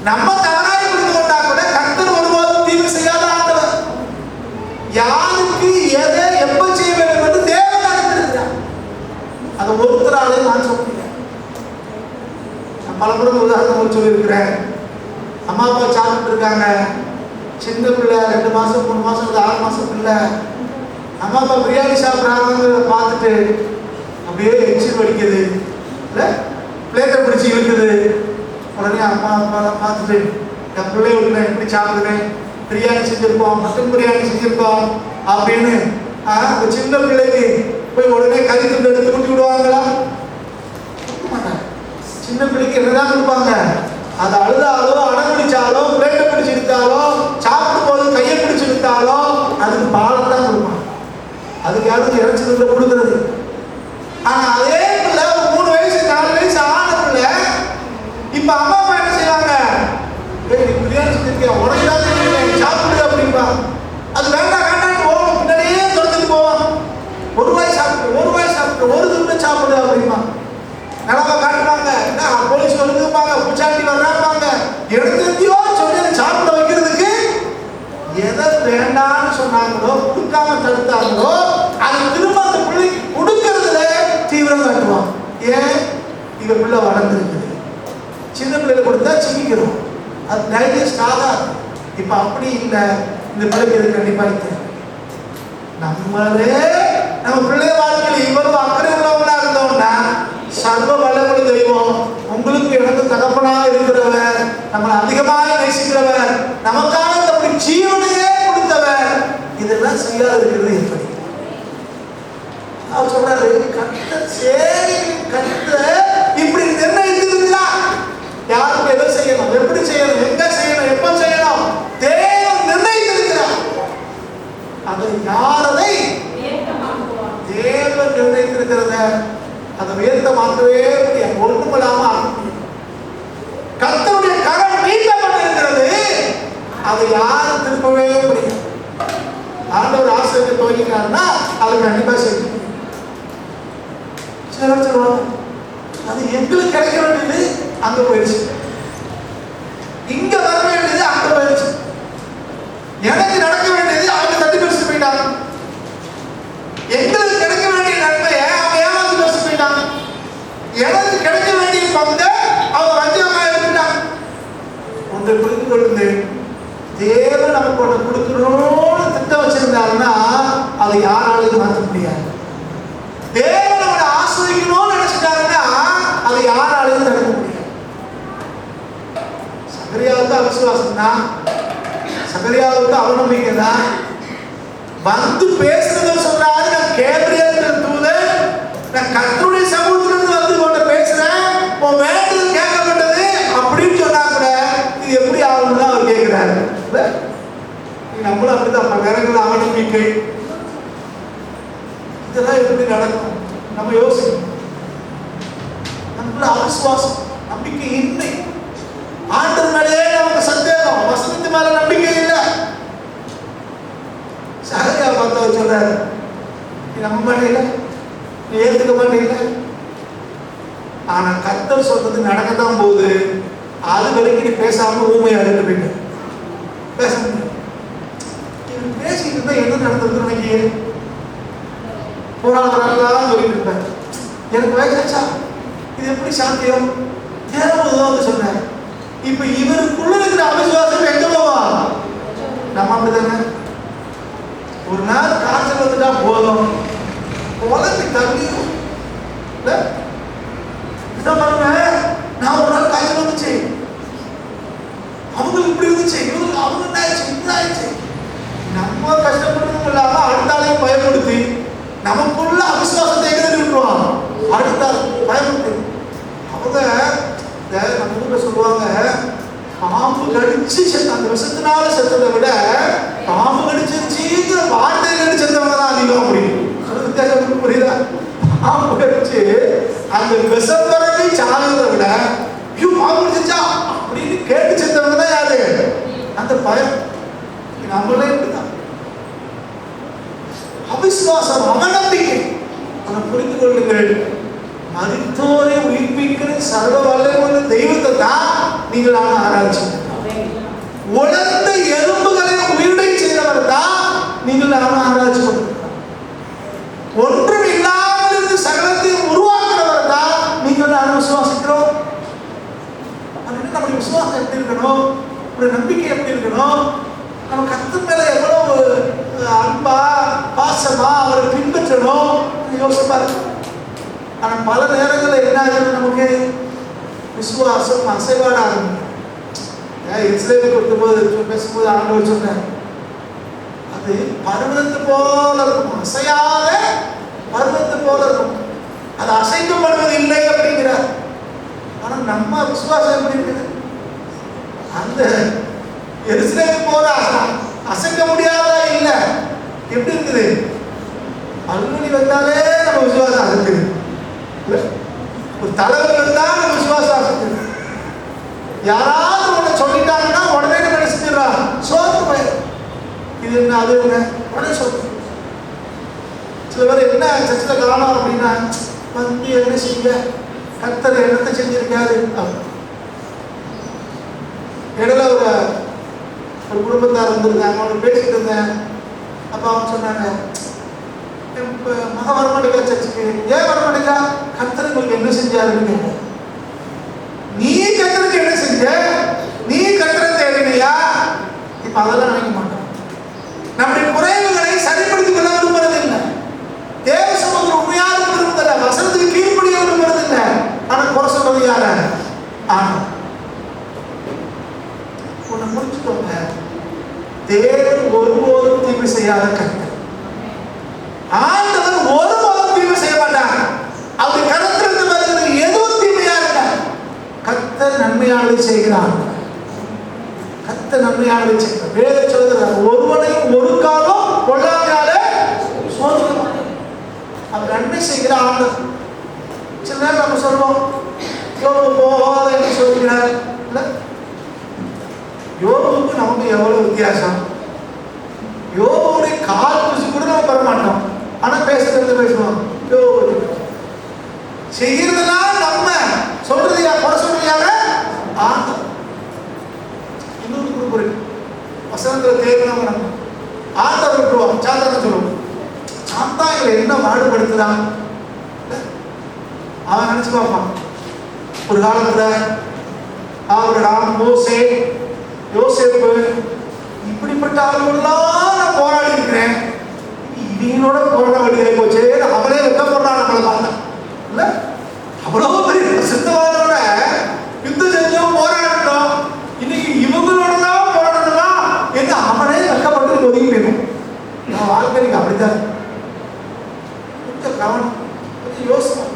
நம்ம தவறாய் புரிந்து கொண்டா கூட கர்த்தர் ஒருபோதும் தீங்கு செய்யாத ஆண்டவர். யாருக்கு எதை எப்ப செய்ய வேண்டும் என்று தேவன் அறிந்திருக்கிறார். அதை ஒருத்தராலே மாற்ற முடியாது. நான் பலமுறை உதாரணம் சொல்லியிருக்கிறேன். அம்மா அப்பா சாப்பிட்டு இருக்காங்க, சின்ன பிள்ளை 2 மாசம் 3 மாசம் 6 மாசம் பிள்ளை. அம்மா அப்பா பிரியாணி சாப்பிட்றாங்க பார்த்துட்டு அப்படியே எச்சில் வடிக்குது, இல்லை பிளேட்டை பிடிச்சி இழுக்குது. உடனே அம்மா அப்பாலாம் பார்த்துட்டு என் பிள்ளை விட்டு எப்படி சாப்பிடுறேன், பிரியாணி செஞ்சிருப்போம், மட்டன் பிரியாணி செஞ்சிருப்போம் அப்படின்னு ஒரு சின்ன பிள்ளைக்கு போய் உடனே கறி துண்டு எடுத்து ஊட்டி விடுவாங்களா? சின்ன பிள்ளைக்கு என்னதான் கொடுப்பாங்க? அது அழுதாலோ, அடம்பிடிச்சாலோ, பிளேட்டை பிடிச்சி இழுத்தாலோ, சாப்பிடும் போது கையை பிடிச்சி இழுத்தாலோ அதுக்கு பாலத்தான் கொடுப்பாங்க. அதுக்கு யாரும் இறைச்சி துண்டை கொடுக்குறது. ஆனா அதே பிள்ளை ஒரு 3 வயசு 4 வயசு ஆன பிள்ளை இப்ப அம்மா அப்பா என்ன செய்வாங்க? நீ பிரியாணி செஞ்சிருக்கியா, உடனே சாப்பிடு அப்படின்பா. அது வேண்டாம் வேண்டாம் போகணும், பின்னாடியே தொடர்ந்துட்டு போவான். 1 வாய் சாப்பிட்டு ஒரு துண்டை சாப்பிடு அப்படின்பா. நிலவ காட்டுறாங்க, போலீஸ் வந்துருப்பாங்க, புச்சாண்டி வர்றாங்க, எடுத்துட்டியோ சொல்லி அதை சாப்பிட வைக்கிறதுக்கு எதை வேண்டான்னு சொன்னாங்களோ, கொடுக்காம தடுத்தாங்களோ அதை திரும்ப அந்த பிள்ளைக்கு கொடுக்கறதுல தீவிரம் காட்டுவான். ஏன்? இவ பிள்ளை வளர்ந்துருக்குது, சின்ன பிள்ளைல கொடுத்தா சிக்கிக்கிறோம், அது டைஜஸ்ட் ஆகாது. இப்ப அப்படி இல்லை, இந்த பிள்ளைக்கு இது கண்டிப்பா இருக்கு. நம்மளே நம்ம பிள்ளை வாழ்க்கையில் இவ்வளவு அக்கறை உள்ளவங்களா இருந்தோம்னா சர்வ வல்லமையுள்ள தெய்வம் உங்களுக்கு எனக்கு தகப்பனாக இருக்கிறவர், நம்மளை அதிகமாக நேசிக்கிறவர், நமக்கான தம்முடைய ஜீவனையே கொடுத்தவர், இதெல்லாம் செய்யாத இருக்கிறது எப்படி? அவர் சொல்றாரு, கர்த்தர் சரி, கர்த்தர் இப்படி நிர்ணயித்திருக்கிறார். யாருக்கு எதை செய்யணும், எப்படி செய்யணும், எங்க செய்யணும், எப்ப செய்யணும், தேவன் நிர்ணயித்திருக்கிறார். அதை யாரதை தேவன் நிர்ணயித்திருக்கிறத அதை உயர்த்தமாக்கவே முடியாது, ஒன்றுமில்லாம கர்த்தருடைய கரம் நீட்டப்பட்டிருக்கிறது. அதை யாரும் திருப்பவே முடியாது. ஆண்டவர் ஆசிரியத்தை துவங்கினாருன்னா அது கண்டிப்பா செய்யும். சிலர் சொல்லுவாங்க, அது எங்களுக்கு கிடைக்க வேண்டியது அங்க போயிடுச்சு, இங்க வர வேண்டியது அங்க போயிடுச்சு, எனக்கு நடக்க வேண்டியது அவங்க தட்டி பறிச்சு போயிட்டாங்க, எங்களுக்கு கிடைக்க வேண்டிய நன்மையை அவங்க ஏமாந்து பறிச்சு போயிட்டாங்க, எனக்கு கிடைக்க வேண்டிய பங்கை அவங்க வஞ்சகமா எடுத்துட்டாங்க. ஒன்றை புரிந்து கொள்ளுங்க, தேவன் நமக்கு ஒன்று கொடுக்கணும்னு திட்டம் வச்சிருந்தாருன்னா அதை யாராலையும் மாற்ற முடியாது. தேவன் நம்மளை ஆசிரியக்கணும்னு நினைச்சிட்டாருன்னா அதை யாராலையும் தடுக்க முடியாது. சகரியாவுக்கு அவிசுவாசம் தான், சகரியாவுக்கு அவநம்பிக்கை தான். வந்து பேசுறது சொல்றாரு, நான் கேப்ரியல் தூதன், நான் கர்த்தருடைய சமூகத்திலிருந்து வந்து உன்னை பேசுறேன், உன் வேண்டுதல் கேட்கப்பட்டது அப்படின்னு சொன்னா கூட இது எப்படி ஆகும்னு தான் அவர் கேட்கிறாரு. நம்மளும் அப்படிதான் பல நேரங்கள் அவநம்பிக்கை, இதெல்லாம் எப்படி நடக்கும் நம்ம யோசிக்கணும். நம்மள அவிசுவாசம், நம்பிக்கை இல்லை, ஆண்டவர் மேலே நமக்கு சந்தேகம், வசனத்து மேல நம்பிக்கை இல்லை. சகரியா பார்த்தவர் சொல்றாரு, நீ நம்ப மாட்டீங்கள, நீ ஏத்துக்க மாட்டீங்கள, ஆனா கர்த்தர் சொல்றது நடக்கத்தான் போகுது, அது வரைக்கும் நீ பேசாம ஊமையா இருக்கு, பேச முடியும். பேசிட்டு இருந்தா என்ன நடந்ததுன்னு நினைக்கிறேன், போராடுறாங்களான்னு சொல்லிட்டு இருப்பேன். எனக்கு வயசாச்சா, இது எப்படி சாத்தியம், தேவன் சொன்னார். இப்ப இவருக்குள்ள இருக்கிற அவிசுவாசம் எங்க போவா? நம்ம அப்படிதானே, ஒரு நாள் காய்ச்சல் வந்துட்டா போதும், உலகத்தை தள்ளிடும். நான் ஒரு நாள் காய்ச்சல் வந்துச்சு, அவங்களுக்கு இப்படி இருந்துச்சு, இவங்களுக்கு அவங்க என்ன ஆயிடுச்சு, இப்படி ஆயிடுச்சு. நம்ம கஷ்டப்படுறதும் இல்லாம அடுத்தாலையும் பயப்படுத்தி நமக்குள்ள அவிசுவாசத்தை எங்க விட்டுருவான், அடுத்தால பயப்படுத்தி. அவங்க நம்ம ஊர்ல சொல்லுவாங்க, பாம்பு கடிச்சு செத்த, அந்த விஷத்தினால செத்ததை விட பாம்பு கடிச்சிருச்சுங்கிற வார்த்தை கடிச்சு செத்தவங்க தான் அதிகம். அப்படி புரியுதா? பாம்பு கடிச்சு அந்த விஷம் பிறகு சாகிறத விட ஐயோ பாம்பு கடிச்சா அப்படின்னு கேட்டு செத்தவங்க தான் யாரு, அந்த பயம். நம்மளே இப்படிதான் அவிசுவாசம், அவநம்பிக்கை. புரிந்து கொள்ளுங்கள், மரித்தோரை உயிர்ப்பிக்கிற சர்வ வல்லமையுள்ள தெய்வத்தை தான் நீங்கள் ஆராய்ச்சி. உலர்ந்த எறும்புகளை உயிரை செய்தவர் தான் நீங்கள் ஆராய்ச்சி கொண்டிருக்கிறார். ஒன்றும் இல்லாமல் இருந்து சகலத்தை உருவாக்குறவர் தான் நீங்கள் விசுவாசிக்கிறோம். நம்முடைய விசுவாசம் எப்படி இருக்கணும், ஒரு நம்பிக்கை எப்படி இருக்கணும், நம்ம கர்த்தர் மேல எவ்வளவு அன்பா பாசமா அவரை பின்பற்றணும் யோசிப்பாரு. ஆனா பல நேரங்களில் என்ன ஆகுது, நமக்கு விசுவாசம் அசைவாட ஆரம்பிக்கும். இஸ்ரேலுக்கு கொடுக்கும்போது பேசும்போது ஆண்டவர் சொன்னார், அது பர்வதத்து போல இருக்கும், அசையாத பர்வதத்து போல இருக்கும், அது அசைக்கப்படுவது இல்லை அப்படிங்கிறார். ஆனா நம்ம விசுவாசம் எப்படி இருக்குது, அந்த எருசலேம் போல அசைக்க முடியாதா இல்ல, எப்படி இருக்குது, அல்லுனி வந்தாலே நம்ம விசுவாசம் அசைக்குது, ஒரு தலைவர் வந்தா நம்ம விசுவாசம் அசைக்குது, யாராவது ஒண்ணு சொல்லிட்டாங்கன்னா உடனே என்ன செஞ்சிடறா, சோர்ந்து போயிடும். இது என்ன அது என்ன உடனே சொல்றோம். சில பேர் என்ன சர்ச்சில் காணோம் அப்படின்னா வந்து என்ன செய்யுங்க, கர்த்தர் என்னத்தை செஞ்சிருக்காரு. இடையில ஒரு குடும்பத்தார் வந்திருந்தாங்க, அவங்க பேசிட்டு இருந்தேன். அப்போ அவங்க சொன்னாங்க, இப்போ மக வரமாட்டேங்கா சர்ச்சுக்கு, ஏன் வரமாட்டேங்கா, கர்த்தர் உங்களுக்கு என்ன செஞ்சாருன்னு. நீ கர்த்தருக்கு என்ன செஞ்ச, நீ கர்த்தரை தேடினியா? இப்ப அதெல்லாம் நினைக்க மாட்டோம். நம்முடைய குறைவுகளை சரிப்படுத்திக் கொள்ள விரும்புறது இல்லை, தேவ சமூகத்தில் உண்மையாக விரும்புறதில்லை, வசனத்துக்கு கீழ்ப்படிய விரும்புறது இல்லை. ஆனா குறை சொல்றது யார? ஆனா ஒண்ணு முடிச்சுக்கோங்க, தேவன் ஒருபோதும் தீமை செய்யாத கர்த்தர். ஆண்டவர் ஒருபோதும் தீமை செய்ய மாட்டார். அவருடைய கருத்திலிருந்து வருகிறது எதுவும் தீமையா இருக்க, கர்த்தர் நன்மையானதை செய்கிறார். கர்த்தர் நன்மையானதை செய்கிறார். வேதம் சொல்கிறார், ஒருவனையும் ஒரு காலம் கொள்ளாமையால சோதிக்க மாட்டார். அவர் நன்மை செய்கிற ஆண்டவர். சில நேரம் நம்ம சொல்லுவோம், யோபு போகாத என்று சொல்கிறார். யோபுக்கு நமக்கு எவ்வளவு வித்தியாசம். யோபுடைய கால் தூசி கூட நம்ம பெற மாட்டோம், ஆனா பேசுறது பேசுவோம். செய்யறதுனால நம்ம சொல்றது குறை சொல்றது யாரு? ஆண்டவர். இன்னொரு குரூப் இருக்கு, வசனத்துல தேர்ந்தவங்க நம்ம ஆண்டவர் விட்டுருவோம், சாத்தான சொல்லுவோம். சாத்தா எங்களை என்ன பாடுபடுத்துறான் அவன் நினைச்சு பார்ப்பான். ஒரு காலத்துல ஆபிரகாம், மோசே, யோசேப்பு, இப்படிப்பட்ட ஆளுகளெல்லாம் நான் போராடி இருக்கிறேன், இவங்களோட போராட வேண்டியதை போச்சு. அவளே வெக்க போடுறான் நம்மளை பார்த்தா இல்ல, அவ்வளவு பெரிய சித்தவாதோட யுத்தம் செஞ்சோம், போராடணும், இன்னைக்கு இவங்களோட தான் போராடணுமா என்று அவனே வெக்கப்பட்டு ஒதுங்கி போயிடும். நான் வாழ்க்கைக்கு அப்படித்தான். கொஞ்சம் கவனம், கொஞ்சம் யோசனை.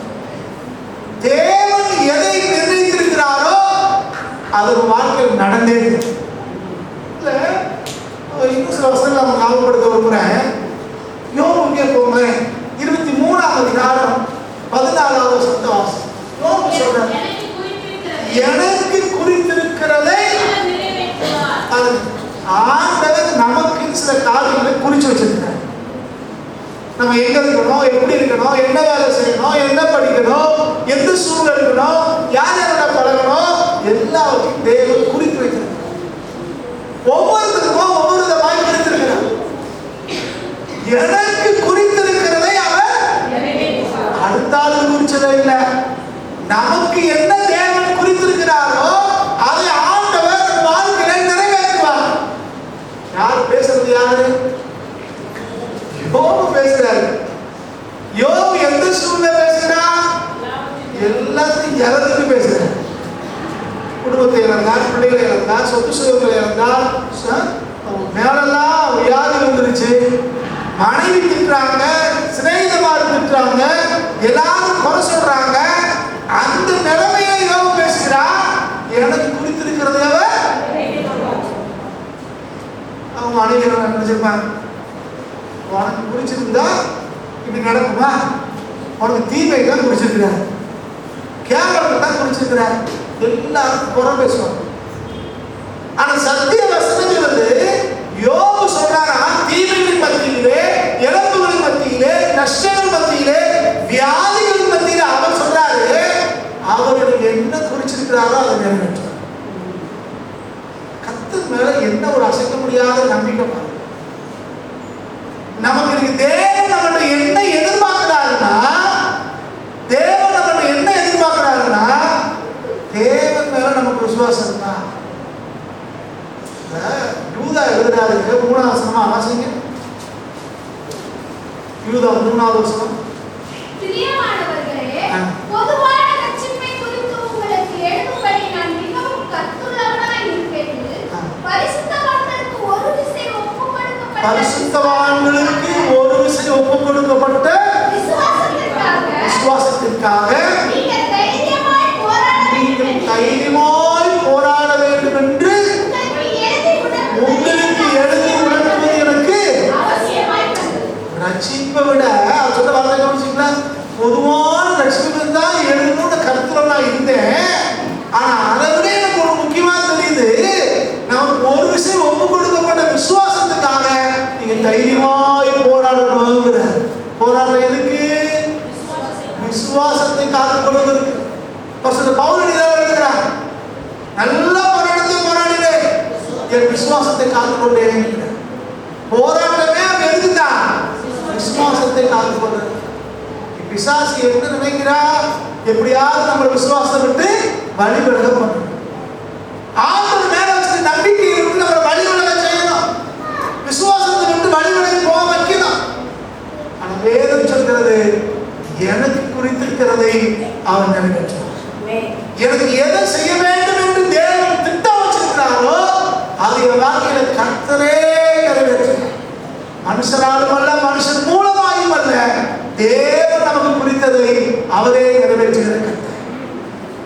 தேவன் எதை நிர்ணயித்திருக்கிறாரோ அது ஒரு வாழ்க்கையில் நடந்தே இல்லை. இன்னும் சில வசனங்கள் நம்ம ஞாபகப்படுத்த விரும்புகிறேன். யோபுக்கே போங்க, 23ஆம் அதிகாரம் 14வது வசனத்தை வாசி. யோபு சொல்றார், எனக்கு குறித்திருக்கிறதை ஆண்டவர் நமக்கு சில காரியங்களை குறிச்சு வச்சிருக்கிறார். நம்ம எங்க இருக்கணும், எப்படி இருக்கணும், என்ன வேலை செய்யணும், என்ன படிக்கணும், எந்த சூழ்நிலை இருக்கணும், யார் யாரோட பழகணும், எல்லாத்தையும் தேவன் குறித்து வைக்கிறார். ஒவ்வொருத்தருக்கும் ஒவ்வொரு விதமாய் குறித்திருக்கிறார். எனக்கு குறித்திருக்கிறதை அவர் அடுத்த ஆளுக்கு குறிச்சதே இல்லை. நமக்கு என்ன தேவன் குறித்திருக்கிறாரோ அதை ஆண்டவர் வாழ்க்கையில நிறைவேற்றுவார். யார் பேசுறது? யாரு? யோபு பேசுறாரு. யோபு எந்த சூழ்நிலை பேசுறான்? எல்லாத்தையும் இறந்துட்டு பேசுறாரு. குடும்பத்தை இழந்தார், பிள்ளைகளை இழந்தார், சொத்து சுகங்களை இழந்தார், மேலெல்லாம் வியாதி வந்துருச்சு, மனைவி திட்டுறாங்க, சிநேகிதமார் திட்டுறாங்க, எல்லாரும் குறை சொல்றாங்க. அந்த நிலைமையை யோபு பேசுகிறா. எனக்கு குறித்திருக்கிறது அவங்க அனைவரும் நினைச்சிருப்பாங்க, உனக்கு குறிச்சிருந்தா இப்படி நடக்குமா, உனக்கு தீமை தான் குறிச்சிருக்கிறார், கேவலத்தை தான் குறிச்சிருக்கிறார், எல்லாரும் குறை பேசுவாங்க. ஆனா சத்திய வசனங்கள் வந்து யோபு சொல்றாரா, தீமைகளின் மத்தியிலே, இழப்புகளின் மத்தியிலே, நஷ்டங்கள் மத்தியிலே, வியாதிகளின் மத்தியிலே அவர் சொல்றாரு, அவர்களுக்கு என்ன குறிச்சிருக்கிறாரோ அதை நிறைவேற்றார். கர்த்தர் மேல என்ன ஒரு அசைக்க முடியாத நம்பிக்கை பாருங்க. நமக்கு தேவன் நம்மகிட்ட என்ன எதிர்பார்க்கிறாருன்னா, தேவன் நம்மகிட்ட என்ன எதிர்பார்க்கிறாருன்னா, தேவன் மேல நமக்கு விசுவாசம் தான். யூதா எழுதுறாரு, 3ஆம் வசனமா வாசிங்க. யூதா 3ஆவது வசனம். பிரியமானவர்களே, பொதுவான ரட்சிப்பை குறித்து உங்களுக்கு எழுதும்படி நான் மிகவும் கருத்துள்ளவனாய் இருக்கிறேன். பரிசுத்தவான்களுக்கு ஒரு விசை ஒப்புக்கொடுக்கப்பட்ட விசுவாசத்திற்காக நீங்கள் தைரியமாய் போராட வேண்டும் என்று உங்களுக்கு எழுதி உணர்த்துவது எனக்கு ரட்சிப்பை விட அவர் சொன்ன வார்த்தை கவனிச்சிங்களா, பொதுவான ரட்சிப்பு தான் எழுதணும்னு கருத்துல நான் இருந்தேன். ஆனா அதை விட எனக்கு ஒரு முக்கியமா தெரியுது, நமக்கு ஒரு விஷயம் ஒப்பு கொடுக்கப்பட்ட விசுவாசத்துக்காக நீங்க தைரியமாய் போராடணுங்கிற. போராட்டம் எதுக்கு? விசுவாசத்தை காத்துக்கொள்வதற்கு. பவுல் எழுதுகிறார், நல்ல போராட்டத்தை போராடினேன், என் விசுவாசத்தை காத்துக்கொண்டேன். போராட்டமே அவன் எழுதுதான், விசுவாசத்தை காத்துக்கொண்டு. பிசாசு என்ன நினைக்கிறா, எப்படியாவது நம்ம விசுவாசத்தை விட்டு வழிவிலக பண்ணணும். ஆண்டவர் மேல வச்சு நம்பிக்கை இருந்து நம்ம வழிவிலக செய்யணும், விசுவாசத்தை விட்டு வழிவிலக போக வைக்கணும். ஆனா வேதம் சொல்கிறது, எனக்கு குறித்திருக்கிறதை அவன் நிறைவேற்றான். எனக்கு எதை செய்ய வேண்டும் என்று தேவன் திட்டம் வச்சிருக்கிறாரோ அது என் வாழ்க்கையில கர்த்தரே நிறைவேற்றார். மனுஷராலும் அல்ல, மனுஷன் மூலமாயும் அல்ல, தேவன் நமக்கு குறித்ததை அவரே நிறைவேற்றுகிறார்.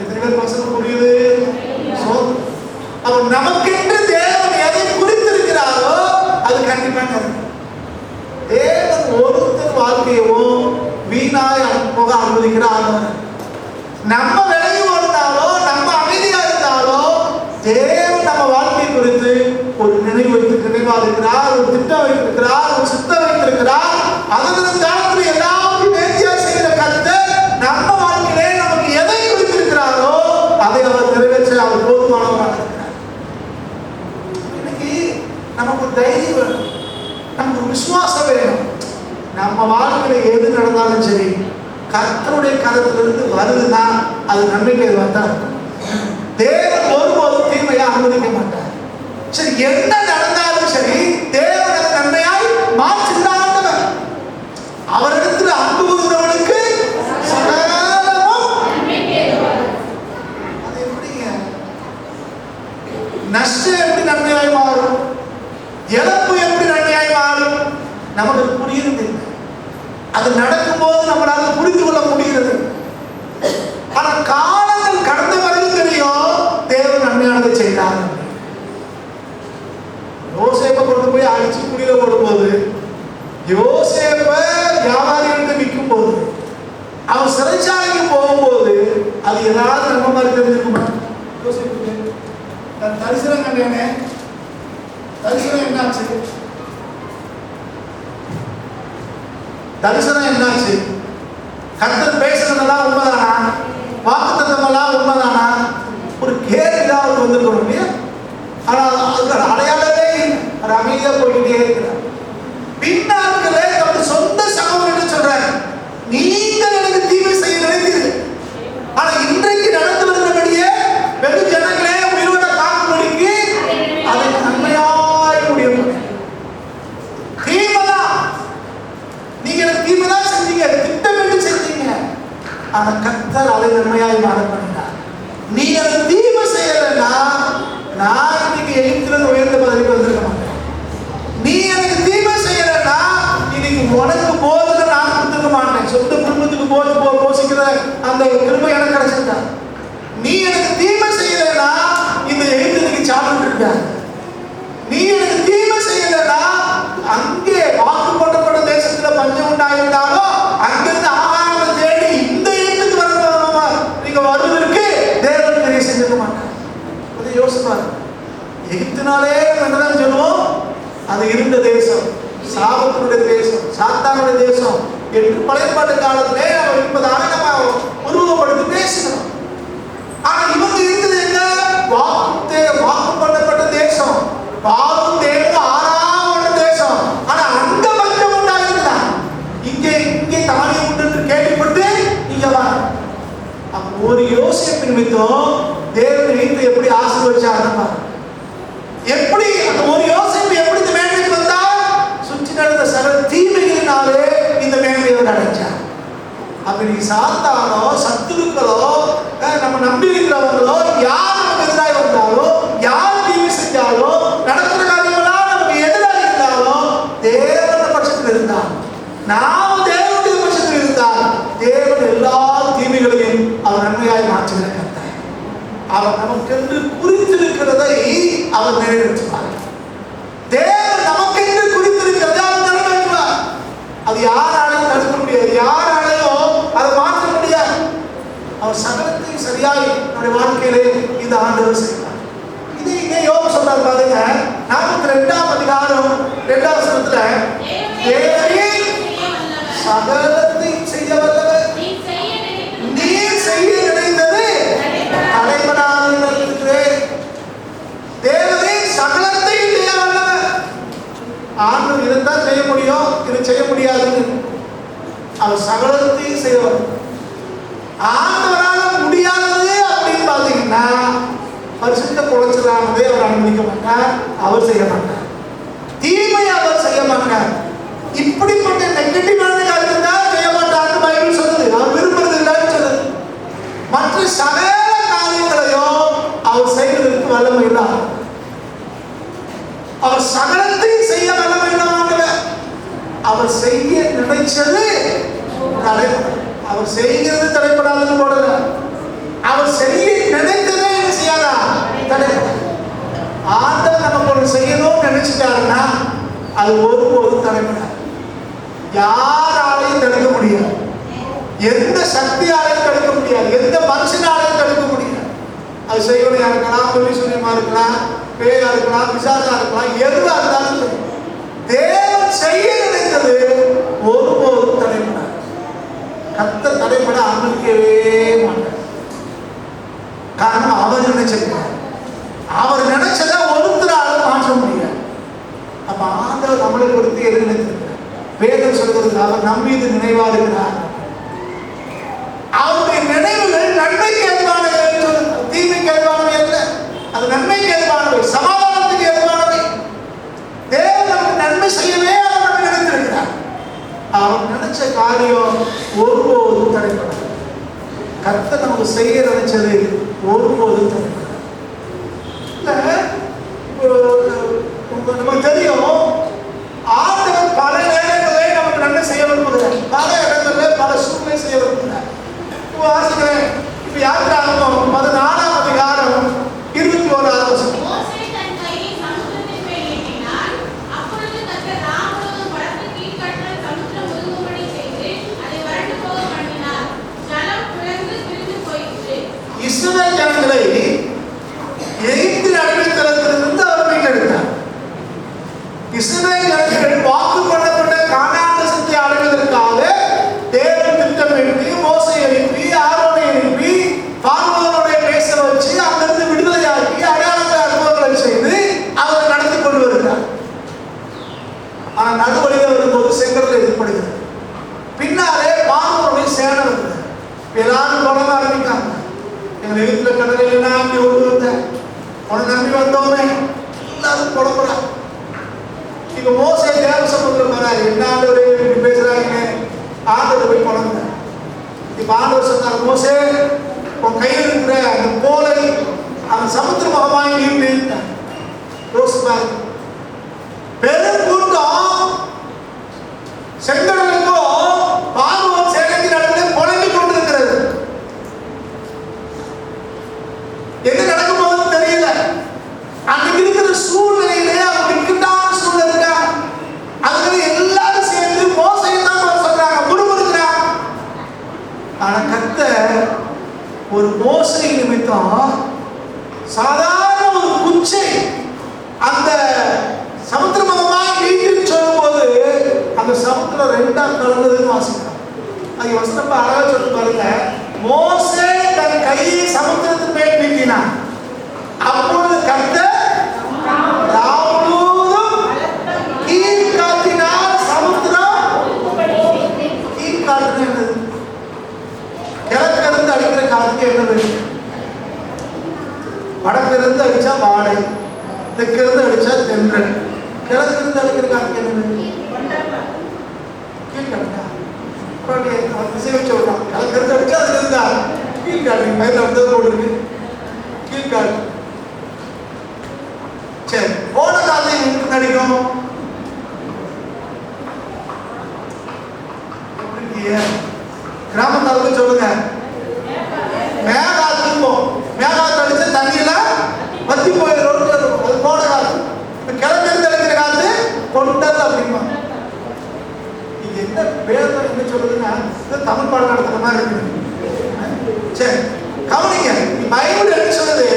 எத்தனை பேர் வசனம் புரியுது? அவர் நமக்கென்று தேவன் எதை குறித்திருக்கிறாரோ அது கண்டிப்பாக நடக்கும். தேவன் ஒருத்தர் வாழ்க்கையவும் வீணாய் போக அனுமதிக்கிறார். நம்ம விலகி ஓடினாலோ, நம்ம அமைதியா இருந்தாலோ, தேவன் நம்ம வாழ்க்கை குறித்து ஒரு நமக்கு தைரியம் வேணும், நமக்கு விசுவாசம் வேணும். நம்ம வாழ்க்கையில எது நடந்தாலும் சரி, கர்த்தருடைய கரத்திலிருந்து வருதுன்னா அது நன்மைக்கு வந்தா தேவன் ஒருபோதும் தீமையை அனுமதிக்க மாட்டார். சரி, என்ன நடந்தாலும் சரி தேவன் அதை நன்மையாய் மாற்றினார். அவரிடத்தில் அன்பு கூறுகிறவனுக்கு சகலமும். அது எப்படிங்க? நஷ்டம் எப்படி நன்மையாய் மாறும், இழப்பு எப்படி நன்மையாய் மாறும், நமக்கு புரியுது. அது நடக்கும்போது நம்மளால புரிந்து கொள்ள முடிகிறது. ஆனா காலங்கள் கடந்த பிறகு தெரியும் தேவன் நன்மையானதை செய்தார். யோசேப்பை கொண்டு போய் அடிச்சு குடியில போடும்போது, யோசேப்பை வியாபாரிகளுக்கு விற்கும் போது, அவன் சிறைச்சாலைக்கு போகும்போது அது ஏதாவது நம்ம மாதிரி தெரிஞ்சிருக்குமா? யோசேப்புக்கு தரிசனம் கண்டேனே, தரிசனம் என்னாச்சு? தரிசனம் என்னாச்சு? கர்த்தர் பேசுறதெல்லாம் உண்மைதானா? வாக்குத்தத்தமெல்லாம் உண்மைதானா? ஒரு கேள்விதான் அவர் வந்திருக்கணும் இல்லையா? ஆனால் அது அடையாளமே அது அமைதியா போய்கிட்டே இருக்கிறார். பின்னாட்களே தம்முடைய சொந்த சகோதரன் சொல்றார், நீங்கள் எனக்கு தீமை செய்ய நினைத்தீர்கள், ஆனா இன்றைக்கு நடந்து வருகிறபடியே வெகு ஜனங்களே உயிரோட காக்கும்படிக்கு அதை நன்மையாய் முடியும். தீமைதான், நீங்க எனக்கு தீமைதான் செஞ்சீங்க, திட்டமிட்டு செஞ்சீங்க, ஆனா கர்த்தர் அதை நன்மையாய் மாற பண்ணினார். நீ எனக்கு தீமை செய்யலைன்னா நான் இன்னைக்கு எகிப்திலிருந்து உயர்ந்த பதவிக்கு வந்திருக்க மாட்டேன். நீ எனக்கு தீமை செய்யலைன்னா இன்னைக்கு உனக்கு போதுல நான் கொடுத்துருக்க மாட்டேன். சொந்த குடும்பத்துக்கு போசிக்கிற அந்த கிருபை எனக்கு கிடைச்சிருக்கா. நீ எனக்கு தீமை செய்யலைன்னா இந்த எகிப்திற்கு சாப்பிட்டு இருக்க. நீ எனக்கு தீமை செய்யலைன்னா அங்கே வாக்கு பண்ணப்பட்ட தேசத்துல பஞ்சம் உண்டாயிருந்தாலும் அங்கிருந்து ஆகாரத்தை தேடி இந்த எகிப்துக்கு வர நீங்க வருவதற்கு தேவன் தெரிய செஞ்சிருக்க மாட்டாங்க. யோசிப்பார், எகிப்தினாலே என்னதான் சொல்லுவோம், அது இருந்த தேசம், சாபத்தினுடைய தேசம், சாத்தானுடைய தேசம் என்று பழையப்பாட்டு காலத்திலே அவர் இருப்பதாக நம்ம உருவப்படுத்தி பேசுகிறோம். ஆனா இவங்க இருந்தது என்ன? வாக்கு பண்ணப்பட்ட தேசம், பாலும் தேடும் ஆறாவது தேசம். ஆனா அங்க பஞ்சம் உண்டாயிருந்தா, இங்கே தானியம் உண்டு என்று கேள்விப்பட்டு இங்க வர. அப்ப ஒரு யோசேப்பு நிமித்தம் தேவன் எகிப்தை எப்படி ஆசீர்வதிச்சார்? எப்படி அந்த ஒரு யோசேப்பு எப்படி இந்த மேன்மைக்கு வந்தார்? சுற்றி நடந்த சகல தீமைகளினாலே இந்த மேன்மையை அடைஞ்சார். அப்ப நீ சாத்தானோ சத்துருக்களோ நம்ம நம்பி இருக்கிறவங்களோ யார் நமக்கு எதிராக வந்தாலும், யார் தீமை செஞ்சாலும், நடக்கிற காரியங்களா நமக்கு எதிராக இருந்தாலும், தேவன் பட்சத்தில் இருந்தார், நாம் தேவனுடைய பட்சத்தில் இருந்தால் தேவன் எல்லா தீமைகளையும் அவர் நன்மையாய் மாற்றுகிறார். அவர் நமக்கென்று குறித்திருக்கிறதை அவர் நிறைவேற்றுவார். தேவன் நமக்கென்று குறித்திருக்கிறதை அவர் நிறைவேற்றுவார். அது யாராலையும் தடுக்க முடியாது, யாராலையும் அதை மாற்ற முடியாது. அவர் சகலத்தையும் சரியாய் நம்முடைய வாழ்க்கையிலே இந்த ஆண்டவர் செய்வார். இதை யோபு சொல்றார் பாருங்க, 42ஆம் அதிகாரம் 2ஆம் வசனத்துல, தேவரீர் சகலத்தையும் செய்ய வல்லவர், நீர் செய்ய நினைத்தது தலைவனாக இருக்கிறேன். தேவரே சகலத்தையும் செய்ய வல்லவர். ஆண்டவர் இதைத்தான் செய்ய முடியும், இதை செய்ய முடியாதுன்னு அவர் சகலத்தையும் செய்வார். ஆண்டவரால முடியாதது அப்படின்னு பாத்தீங்கன்னா பரிசுத்த குலைச்சலானதை அவர் அனுமதிக்க மாட்டார், அவர் செய்ய மாட்டார். தீமை அவர் செய்ய மாட்டார். இப்படிப்பட்ட நெகட்டிவான காரியத்தை தான் செய்ய மாட்டார்னு பைபிள் சொல்லுது. அவர் விரும்புறது இல்லைன்னு சொல்லுது. மற்ற சகல காரியங்களையும் அவர் செய்வதற்கு வல்லமை இல்லை. அவர் சகலத்தையும் செய்ய வல்லமை இல்லாதவர். அவர் செய்ய நினைச்சது தடைப்படும். அவர் செய்கிறது தடைப்படாதுன்னு போடல. அவர் செய்ய நினைத்ததே என்ன செய்யாதா? தடைப்படும். ஆண்டவர் நமக்கு ஒன்று செய்யணும்னு நினைச்சிட்டாருன்னா அது ஒருபோதும் தடைப்படாது. யாராலையும் தடுக்க முடியாது, எந்த சக்தியாலையும் தடுக்க முடியாது, எந்த மனுஷனாலையும் தடுக்க முடியாது. அது செய்வனையா இருக்கலாம், வெளிசூன்யமா இருக்கலாம், பேயா இருக்கலாம், பிசாசா இருக்கலாம், எதுவா இருந்தாலும் தேவன் செய்ய நினைத்தது ஒருபோதும் தடைப்படாது. கர்த்தர் தடைப்பட அனுமதிக்கவே மாட்டார். காரணம் அவர் நினைச்சிருக்கார். அவர் நினைச்சதை ஒருத்தரால மாற்ற முடியாது. அவர் நம் மீது நினைவா இருக்கிறார். அவருடைய நினைவுகள் நன்மைக்கு ஏற்பானவை, தீமைக்கு ஏற்பானவை அல்ல. அது நன்மைக்கு ஏற்பானவை, சமாதானத்துக்கு ஏற்பானவை. தேவன் நமக்கு நன்மை செய்யவே அவர் நம்ம நினைத்திருக்கிறார். அவர் நினைச்ச காரியம் ஒருபோதும் தடைப்படாது. கர்த்தர் நமக்கு செய்ய நினைச்சது ஒருபோதும் தடைப்படாது. நமக்கு தெரியும், ஆண்டவர் பல நேரங்களில் நமக்கு நன்மை செய்ய விரும்புகிறார். பல இடங்களில் பல சூழ்நிலை செய்ய விரும்புகிறார். வாசிக்கிறேன். இப்ப யாத்திராகமம் 14ஆம் அதிகாரம் 21ஆம் வசனம். இஸ்ரவேல் ஜனங்களை எகிப்தின் அடிமைத்தனத்திலிருந்து அவர் மீட்டெடுத்தார். இஸ்ரவேல் ஜனங்கள் வாக்கு பண்ணப்பட்ட கானான் தேசத்தை அடைவதற்காக தேவன் திட்டமிட்டு மோசேயை அனுப்பி ஆரோனை அனுப்பி பார்வோனோட பேச வச்சு அங்கிருந்து விடுதலையாக்கி அடையாளத்தை அற்புதங்களை செய்து அவரை நடத்தி கொண்டு வருகிறார். ஆனால் நடுவழியில் வரும்போது செங்கடல் எதிர்ப்படுகிறது. பின்னாலே பார்வோனுடைய சேனை வருகிறது. எல்லாரும் தொடங்க ஆரம்பிக்காங்க. எங்கள் எகிப்துல கடல் இல்லைன்னா அப்படி ஒன்று வந்தேன், உன நம்பி வந்தோமே, எல்லாரும் புலம்புறாங்க. இப்ப மோசே தேவ சமூகத்தில் போறாரு. என்ன ஆண்டவரே இப்படி பேசுறாங்க? ஆண்டவர் போய் புலம்புற. இப்ப ஆண்டவர் சொன்னார், மோசே உன் கையில் இருக்கிற அந்த கோலை அந்த சமுத்திர முகமாய் நீட்டு. யோசிப்பாரு, பெரும் கூட்டம் செங்கடலுக்கும் பார்வோன் சேனைக்கு நடுவில் புலம்பிக் கொண்டிருக்கிறது. என்ன நடக்க போகுதுன்னு தெரியல. அன்னைக்கு இருக்கிற சூழ்நிலையிலே அவர் நிற்கின்றான சூழ்நிலை இருக்கா. அதுக்கு எல்லாரும் சேர்ந்து மோசையை தான் சொல்றாங்க, முறுமுறுக்கிறாங்க. ஆனா கர்த்தர் ஒரு மோசை நிமித்தம் சாதாரண ஒரு குச்சை அந்த சமுத்திரமகமாய் நீட்டின்னு சொல்லும் போது அந்த சமுத்திரம் ரெண்டா கலந்ததுன்னு வாசிக்கிறார். அது வசனம் அழகா சொல்லி பாருங்க. மோசே தன் கையை சமுத்திரத்தின் மேல் நீட்டினான். அப்பொழுது கர்த்தர் கீழ் காற்றினால் சமுத்திரம் கீழ் காற்று என்னது? கிழக்கிருந்து அடிக்கிற காற்றுக்கு என்ன வேணும்? வடக்கிருந்து அடிச்சா வாடை, தெற்கிருந்து அடிச்சா தென்றல். கிழக்கிருந்து அடிக்கிற காற்றுக்கு என்ன வேணும்? கீழ் காற்றா? திசை வச்சு விடலாம். கிழக்கிருந்து அடிச்சா அது இருந்தா கீழ் காற்று. பயிர் நடந்தது போட்டு இருக்கு கீழ் காற்று. சரி, போன காலத்தை எங்களுக்கு நடிக்கும். கிராமத்தாருக்கு சொல்லுங்க, மேகாத்துக்கும் மேகாத்து அடிச்ச தண்ணியில வத்தி போய் ரோட்ல இருக்கும். அது போன காத்து. கிழக்கிருந்து அடிக்கிற காத்து கொண்டது அப்படிமா. இது என்ன பேர் என்ன சொல்லுதுன்னா தமிழ் பாடம் நடத்துற மாதிரி இருக்கு. சரி, கவனிங்க. பைபிள் என்ன சொல்லுது?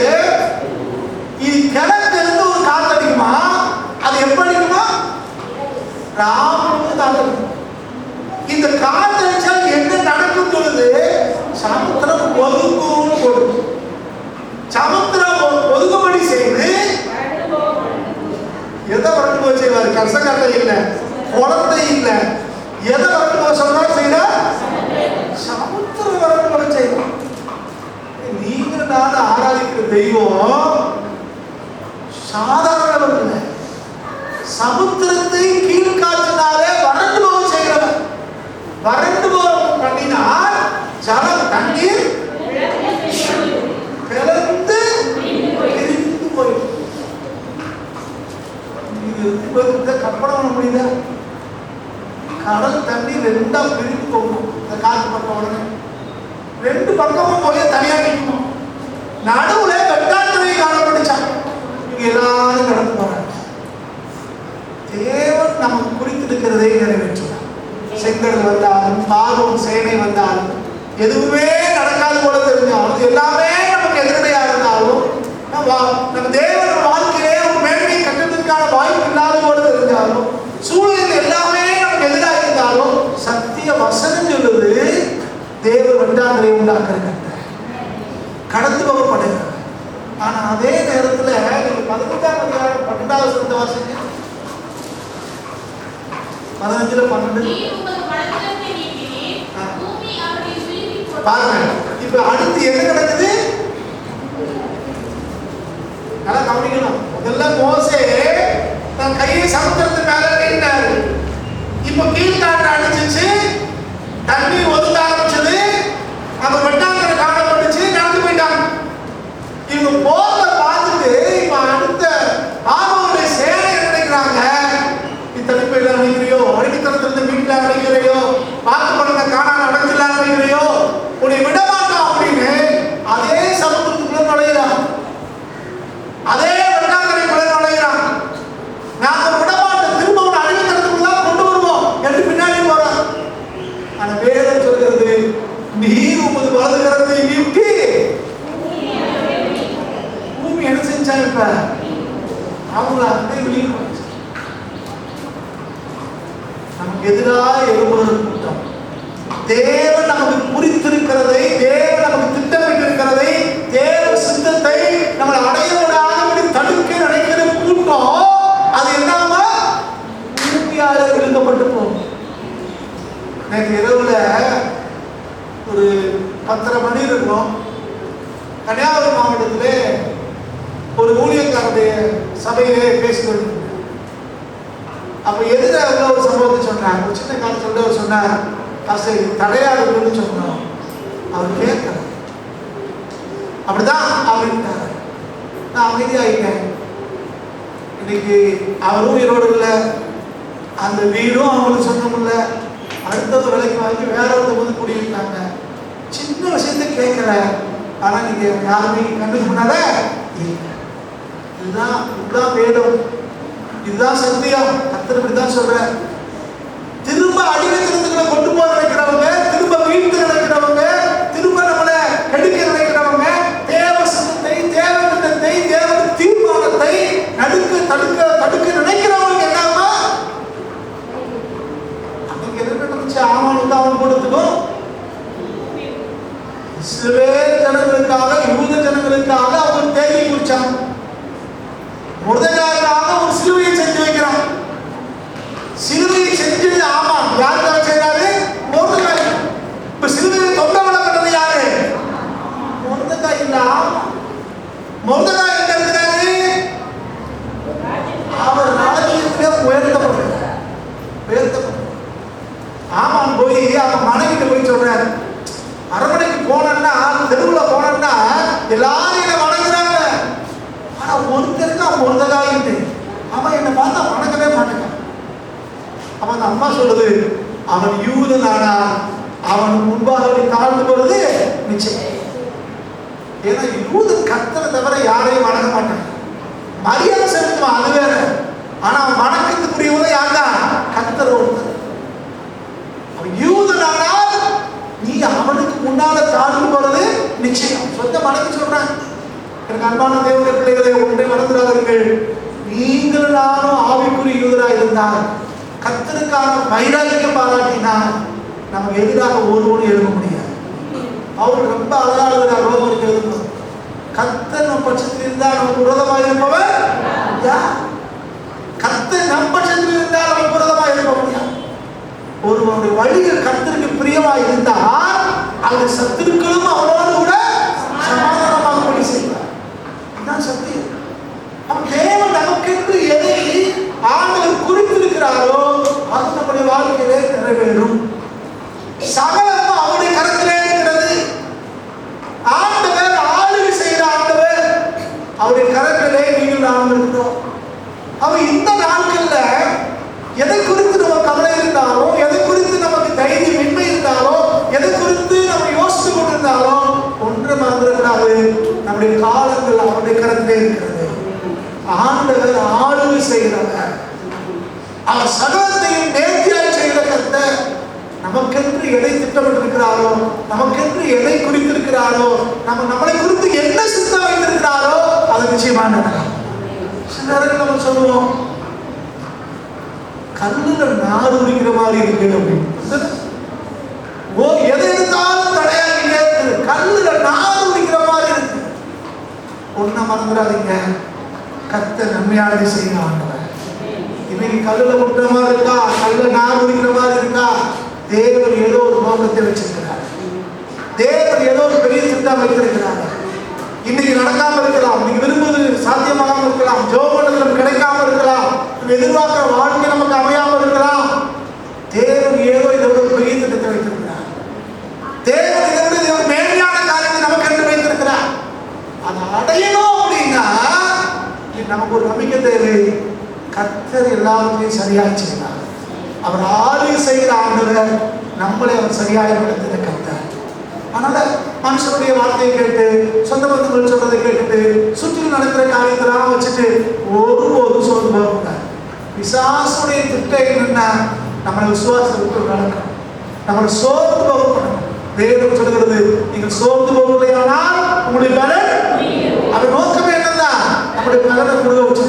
இது கிழக்கிருந்து ஒரு காத்து அடிக்குமா? அது எப்ப அடிக்குமா? ராமனுக்கு காத்து. இந்த காத்து அடிச்சா என்ன நடக்கும் சொல்லுது? சமுத்திரம் ஒதுக்கும்னு போடுது. சமுத்திரம் ஒதுக்கும்படி செய்து எதை வறண்டு போய் செய்வார்? கசகட்டை இல்லை, குளத்தை இல்லை, எதை வறண்டு போய் சொல்றா செய்யற? சமுத்திரம் வறண்டு போய் செய்வோம். நீங்க நான் ஆராதிக்கிற தெய்வம் சாதாரணவர் இல்லை. சமுத்திரத்தை கீழ்காற்றினாலே வறண்டு போக செய்கிறவர். வறண்டு போக பண்ணினால் ஜலம் தண்ணீர் பிளந்து பிரிந்து போயிடும். இது கற்பனை பண்ண முடியுதா? கடல் தண்ணீர் ரெண்டா பிரிந்து போகணும். இந்த காற்று பக்கம் உடனே ரெண்டு பக்கமும் போய் தனியா நிற்கணும். நடுவுல வெட்டாத்துறை காணப்பட்டுச்சான். இங்க எல்லாரும் கடந்து போறாங்க. தேவன் நமக்கு குறித்திருக்கிறதை நிறைவேற்றுவார். செங்கடல் வந்தாலும் பார்வோன் சேனை வந்தாலும் எதுவுமே நடக்காது போல தெரிஞ்சாலும் எல்லாமே நமக்கு எதிரடையா இருந்தாலும் நம்ம தேவன் வாழ்க்கையிலே ஒரு மேன்மையை கட்டத்திற்கான வாய்ப்பு இல்லாத போல தெரிஞ்சாலும் சூழலில் எல்லாமே நமக்கு எதிராக இருந்தாலும் சத்திய வசனம் சொல்லுது தேவன் வெட்டாந்தரை உண்டாக்குற கடந்து போகப்படுகிறார். ஆனா அதே நேரத்துல 15ஆம் அதிகாரம் 12வது வாசிங்க. 15 12 பாருங்க. இப்ப அடுத்து என்ன நடக்குது? நல்லா கவனிக்கணும். முதல்ல மோசே தன் கையை சமுத்திரத்து மேல நீட்டினாரு. இப்ப கீழ்காற்று அடிச்சிச்சு, தண்ணீர் ஒதுக்க ஆரம்பிச்சது, அந்த வெட்டாந்தரை காணப்பட்டுச்சு, நடந்து போயிட்டாங்க. இவங்க போறத பார்த்துட்டு இப்ப அடுத்த ஆரோடைய சேனை நினைக்கிறாங்க, நீ தனிப்பையில நினைக்கிறியோ, அடித்தளத்திலிருந்து வீட்டுல நினைக்கிறையோ, பார்த்து பண்ணுங்க காணாம நடக்கல நினைக்கிறையோ, உன்னை விட மாட்டோம் அப்படின்னு அதே சமுத்திரத்துக்குள்ள நுழையிறான், அதே வெட்டாந்தரைக்குள்ள நுழையிறான். நாங்க விட மாட்டோம், திரும்ப ஒரு அடித்தளத்துக்குள்ள கொண்டு வருவோம் என்று பின்னாடி போறான். ஆனா வேதம் சொல்கிறது, நீர் உமது வலது கரத்தை நீட்டி பூமி என்ன செஞ்சாங்க? இப்ப அவங்கள அங்கே வெளியே நமக்கு எதிராக எழுபது கூட்டம். தேவன் நமக்கு குறித்திருக்கிறதை, தேவன் நமக்கு திட்டமிட்டிருக்கிறதை, தேவ சித்தத்தை நம்மளை அடைய விடாதபடி தடுக்க நினைக்கிற கூட்டம், அது என்னமா பூமியால விழுக்கப்பட்டு போகும். நேற்று இரவுல ஒரு 10:30 மணி இருக்கும், கன்னியாகுமரி மாவட்டத்திலே ஒரு ஊழியக்காரருடைய சபையிலே பேசிக்கொண்டு, அப்ப எதிர உள்ள ஒரு சம்பவத்தை சொன்னார். ஒரு சின்ன காலத்துல அவர் சொன்னார், தடையாளர்கள்னு சொன்னோம். அவர் கேட்கல, அப்படிதான் அப்படின்ட்டார். நான் அமைதியாயிட்டேன். இன்னைக்கு அவரும் உயிரோடு இல்லை, அந்த வீடும் அவங்களுக்கு சொந்தம் இல்லை, அடுத்தது விலைக்கு வாங்கி வேற ஒருத்தர் வந்து குடியிருக்காங்க. சின்ன விஷயத்த கேட்கல, ஆனா நீங்க யாருமே கண்டுக்க பண்ணாத. இதுதான் வேதம், இதுதான் சத்தியம். கர்த்தர் இப்படிதான் சொல்ற. திரும்ப அடிமைத்தனத்துக்குள்ள கொண்டு போக நினைக்கிறவங்க, திரும்ப வீழ்த்து நினைக்கிறவங்க, திரும்ப நம்மளை கெடுக்க நினைக்கிறவங்க, தேவ சத்தத்தை, தேவ திட்டத்தை, தேவ தீர்மானத்தை தடுக்க நினைக்கிறவங்க என்னமா அன்னைக்கு என்ன நடந்துச்சு? ஆமானுக்கு அவன் கொடுத்துக்கும் இஸ்ரவேல் ஜனங்களுக்காக, யூத ஜனங்களுக்காக அவங்க தேடி குறிச்சாங்க. மொர்தெகாய்க்காக ஒரு சிலுவையை செஞ்சு வைக்கிறான். சிலுவையை செஞ்சது ஆமான். யாருக்காக செய்யறாரு? மொர்தெகாய். இப்ப சிலுவையை தொங்க விடப்பட்டது யாரு? மொர்தெகாய் இல்ல, ஆமான். மொர்தெகாய் எங்க இருக்கிறாரு? அவர் ராஜ்யத்திலே உயர்த்தப்பட்டார். ஆமான் போய் அவன் மனைவிட்ட போய் சொல்றாரு, அரண்மனைக்கு போனா, தெருவுல போனா எல்லாரும் என்ன வணங்குறாங்க, ஆனா ஒருத்தருக்கு அவன் மொர்தெகாயிட்டு அவன் என்ன பார்த்தா வணங்கவே மாட்டேங்க. அவன் அந்த அம்மா சொல்லுது, அவன் யூதனானா அவன் முன்பாக தாழ்ந்து போறது நிச்சயம். ஏன்னா யூதன் கர்த்தரை தவிர யாரையும் வணங்க மாட்டான். மரியாதை செலுத்துவான், அது வேற. ஆனா அவன் வணக்கத்துக்குரியவன் யாருதான்? கர்த்தர் ஒருத்தர். அவன் யூதனானால் நீ அவனுக்கு முன்னால தாழ்ந்து போறது நிச்சயம். சொந்த மனைவி சொல்றான், எனக்கு அன்பான தேவனுடைய பிள்ளைகளை ஒன்றை மறந்துடாதீர்கள், நீங்கள் நானும் ஆவிக்குரிய யூதராக இருந்தால், கர்த்தருக்கான வைராக்கியம் பாராட்டினால் நமக்கு எதிராக ஒருவனும் எழுத முடியாது. அவர் ரொம்ப அழகாக ரோமருக்கு எழுதணும், கர்த்தர் நம் பட்சத்தில் இருந்தால் நமக்கு விரோதமாக இருப்பவர் யார்? கர்த்தர் நம் பட்சத்தில் இருந்தால் நமக்கு விரோதமாக இருக்க முடியாது. ஒருவனுடைய வழிகள் கர்த்தருக்கு பிரியமாக இருந்தால் அந்த சத்துருக்களும் அவனோடு கூட சமாதானமாக பணி செய்வார். இதுதான் சத்தியம். தேவன் நமக்கென்று எதை ஆண்டவர் குறித்திருக்கிறாரோ அது நம்முடைய வாழ்க்கையிலே நிறைவேறும். சகலமும் அவருடைய கரத்திலே இருக்கிறது. ஆண்டவர் ஆளுகை செய்கிற ஆண்டவர், அவருடைய கரத்திலே நீங்கள் நாம் இருக்கிறோம். அவர் இந்த நாட்கள்ல எதை குறித்து நம்ம கவலை இருந்தாலும், எதை குறித்து நமக்கு தைரியம் இன்மை இருந்தாலும், எதை குறித்து நம்ம யோசித்து கொண்டிருந்தாலும் ஒன்று மறந்துடக்கூடாது, நம்முடைய காலங்கள் அவருடைய கரத்திலே இருக்கிறது. ஆண்டவர் ஆளுகை செய்கிறவர், அவர் சகலத்தையும் நேர்த்தியாய் செய்கிற கர்த்தர். நமக்கென்று எதை திட்டமிட்டிருக்கிறாரோ, நமக்கென்று எதை குறித்திருக்கிறாரோ, நம்மளை குறித்து என்ன சித்தம் வைத்திருக்கிறாரோ அதை நிச்சயமாக நடக்கும். சில நேரங்கள் நம்ம சொல்லுவோம், கல்லுல நாடு உரிக்கிற மாதிரி இருக்கு அப்படின்னு. ஓ, எதை எடுத்தாலும் தடையாகிட்டே இருக்குது, கல்லுல நாடு உரிக்கிற மாதிரி இருக்கு. ஒன்ன மறந்துடாதீங்க, கர்த்தர் நன்மையானதை செய்ய ஆண்டவர். இன்னைக்கு கல்லுல முட்டுற மாதிரி இருக்கா, கல்லுல நார் உரிக்கிற மாதிரி இருக்கா? தேவன் ஏதோ ஒரு நோக்கத்தை வச்சிருக்கிறார். தேவன் ஏதோ ஒரு பெரிய திட்டம் வைத்திருக்கிறார். இன்னைக்கு நடக்காம இருக்கலாம், நீங்க விரும்புவது சாத்தியமாகாம இருக்கலாம், ஜோபனம் கிடைக்காம இருக்கலாம், எதிர்பார்க்கிற வாழ்க்கை நமக்கு அமையாம இருக்கலாம். தேவன் ஏதோ இதோட ஒரு பெரிய திட்டத்தை வைத்திருக்கிறார். தேவன் இதோட ஒரு மேன்மையான காரியத்தை நமக்கு என்று வைத்திருக்கிறார். அதை அடையணும் அப்படின்னா நமக்கு ஒரு நம்பிக்கை தேவை. கர்த்தர் எல்லாவற்றையும் சரியாக செய்கிறார். அவர் ஆளுகை செய்கிற ஆண்டவர், நம்மளை அவர் சரியாக நடத்துகிற கர்த்தர். அதனால மனுஷனுடைய வார்த்தையை கேட்டு, சொந்த பந்தங்கள் சொல்றதை கேட்டுட்டு, சுற்றி நடக்கிற காரியத்தெல்லாம் வச்சுட்டு ஒருபோதும் சோர்ந்து போகக்கூடாது. பிசாசுடைய திட்டம் என்னன்னா நம்மளை விசுவாசத்துக்கு நடக்கணும், நம்மளை சோர்ந்து போகக்கூடாது. வேதம் சொல்கிறது, நீங்கள் சோர்ந்து போகலையானால் உங்களுடைய பலன், அது நோக்கமே என்னன்னா நம்முடைய பலனை கொடுக்க வச்சு.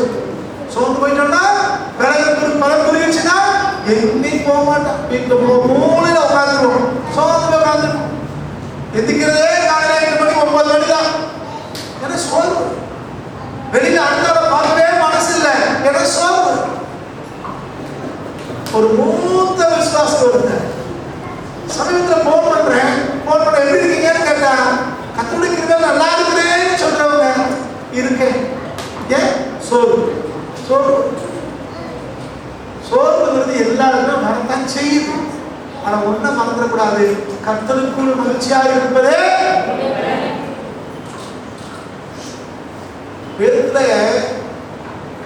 சோர்ந்து போயிட்டோம்னா பலன் புரியுச்சுன்னா எங்கேயும் போக மாட்டோம், வீட்டில் மூலையில உட்காந்துருவோம், சோர்ந்து உட்காந்துருவோம். எந்திக்கிறதே காலையில 8 மணி 9 மணி தான். ஏன்னா சோர்வு, வெளியில அடுத்தவரை பார்க்கவே மனசு இல்லை, ஏன்னா சோர்வு. ஒரு மூத்த விசுவாசம் வருது. சமீபத்தில் போன் பண்ண எப்படி இருக்கீங்கன்னு கேட்டா, கத்தோலிக்க கிருபை நல்லா இருக்கிறேன்னு சொல்றவங்க இருக்கேன். ஏன் சோர்வு? சோர்வுங்கிறது எல்லாருமே மறந்தான் செய்யுது. ஆனா ஒன்ன மறந்துடக்கூடாது, கர்த்தருக்குள் மகிழ்ச்சியாக இருப்பதே. வேதத்துல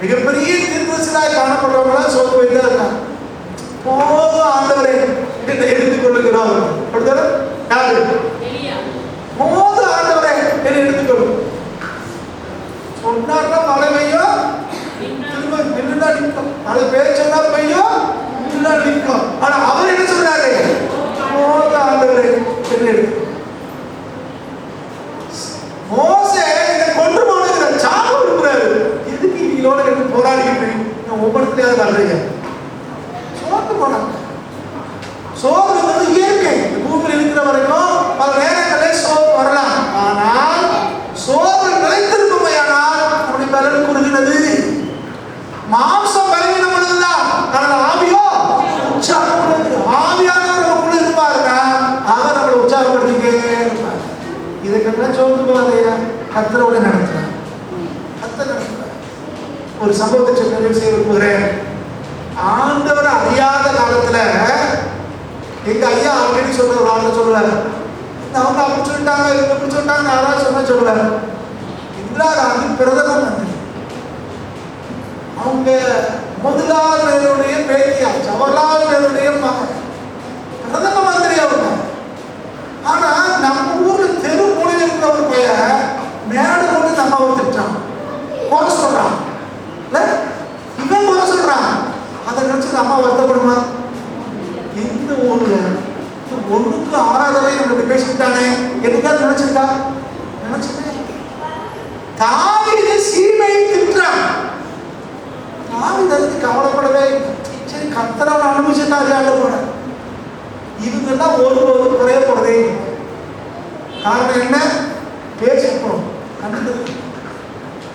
மிகப்பெரிய தீர்க்கதரிசியாய் காணப்படுறவங்களா சோர்ந்து போயிட்டே இருக்காங்க. போதும் ஆண்டவரே என்னை எடுத்துக் கொள்ளுகிறோம். யாரு? போதும் ஆண்டவரே என்னை எடுத்துக்கொள்ளும் சொன்னார்னா மழை பெய்யும், திரும்ப நின்றுடா நிற்கும். மழை பேச்சா பெய்யும், நின்றுடா நிற்கும். ஆனா அவர் என்ன சொல்றாரு? போதும் ஆண்டவரே என்னை எடுத்து. மோசே என்னை கொண்டு போனுங்கிற சாபம் இருக்கிறாரு. எதுக்கு இவங்களோட எனக்கு போராடிக்கிட்டு நான் ஒவ்வொருத்தையாவது வர்றீங்க? சோர்ந்து போனாங்க. சோர்வுங்கிறது இயற்கை. பூமியில் இருக்கிற வரைக்கும் பல நேரங்களில் சோர்வு வரலாம். ஆனால் சோர்வு நிலைத்திருக்குமையானால் நம்முடைய பலன் குறுகிறது. மாம்சம் பலவீனம் உள்ளதுதான், ஆனால் ஆவியோ உற்சாகம் உள்ளது. ஆவியானவர் நமக்குள்ள இருப்பாருன்னா அவர் நம்மளை உற்சாகப்படுத்திட்டே இருப்பார். இதுக்கெல்லாம் சோர்ந்து போதையா, கர்த்தரோட நடத்துறார். கர்த்தர் நடத்துறார். ஒரு சம்பவத்தை சொல்லி செய்ய விரும்புகிறேன். ஆண்டவர் அறியாத காலத்துல எங்க ஐயா ஆல்ரெடி சொல்ற ஒரு ஆள் சொல்லுவார், அவங்க அப்படி சொல்லிட்டாங்க, இவங்க அப்படி சொல்லிட்டாங்க, யாராவது சொன்னா சொல்லுவார். இந்திரா காந்தி பிரதம மந்திரி, அவங்க மோதிலால் நேருடைய பேத்தியா, ஜவஹர்லால் நேருடைய மகன், பிரதம மந்திரி அவங்க. ஆனா நம்ம ஊர்ல தெரு மூலையில் இருக்கிற ஒரு பையன் மேடம் கொண்டு நம்ம அவர் திட்டான், குறை சொல்றான். இவன் குறை சொல்றான். அதை நினைச்சு அம்மா வருத்தப்படுமா? எந்த ஊர்ல 1க்கு 6 நம்மளுக்கு பேசிட்டானே, என்னைக்காவது நினைச்சிருக்கா? நினைச்சுட்டே. தாவீது சீமையை திட்டுறான். தாவீது அதுக்கு கவலைப்படவே, சரி கர்த்தரால் அனுபவிச்சுட்டா அது போட. இவங்கெல்லாம் ஒரு குறையப்படுறதே. காரணம் என்ன? பேசிப்போம்.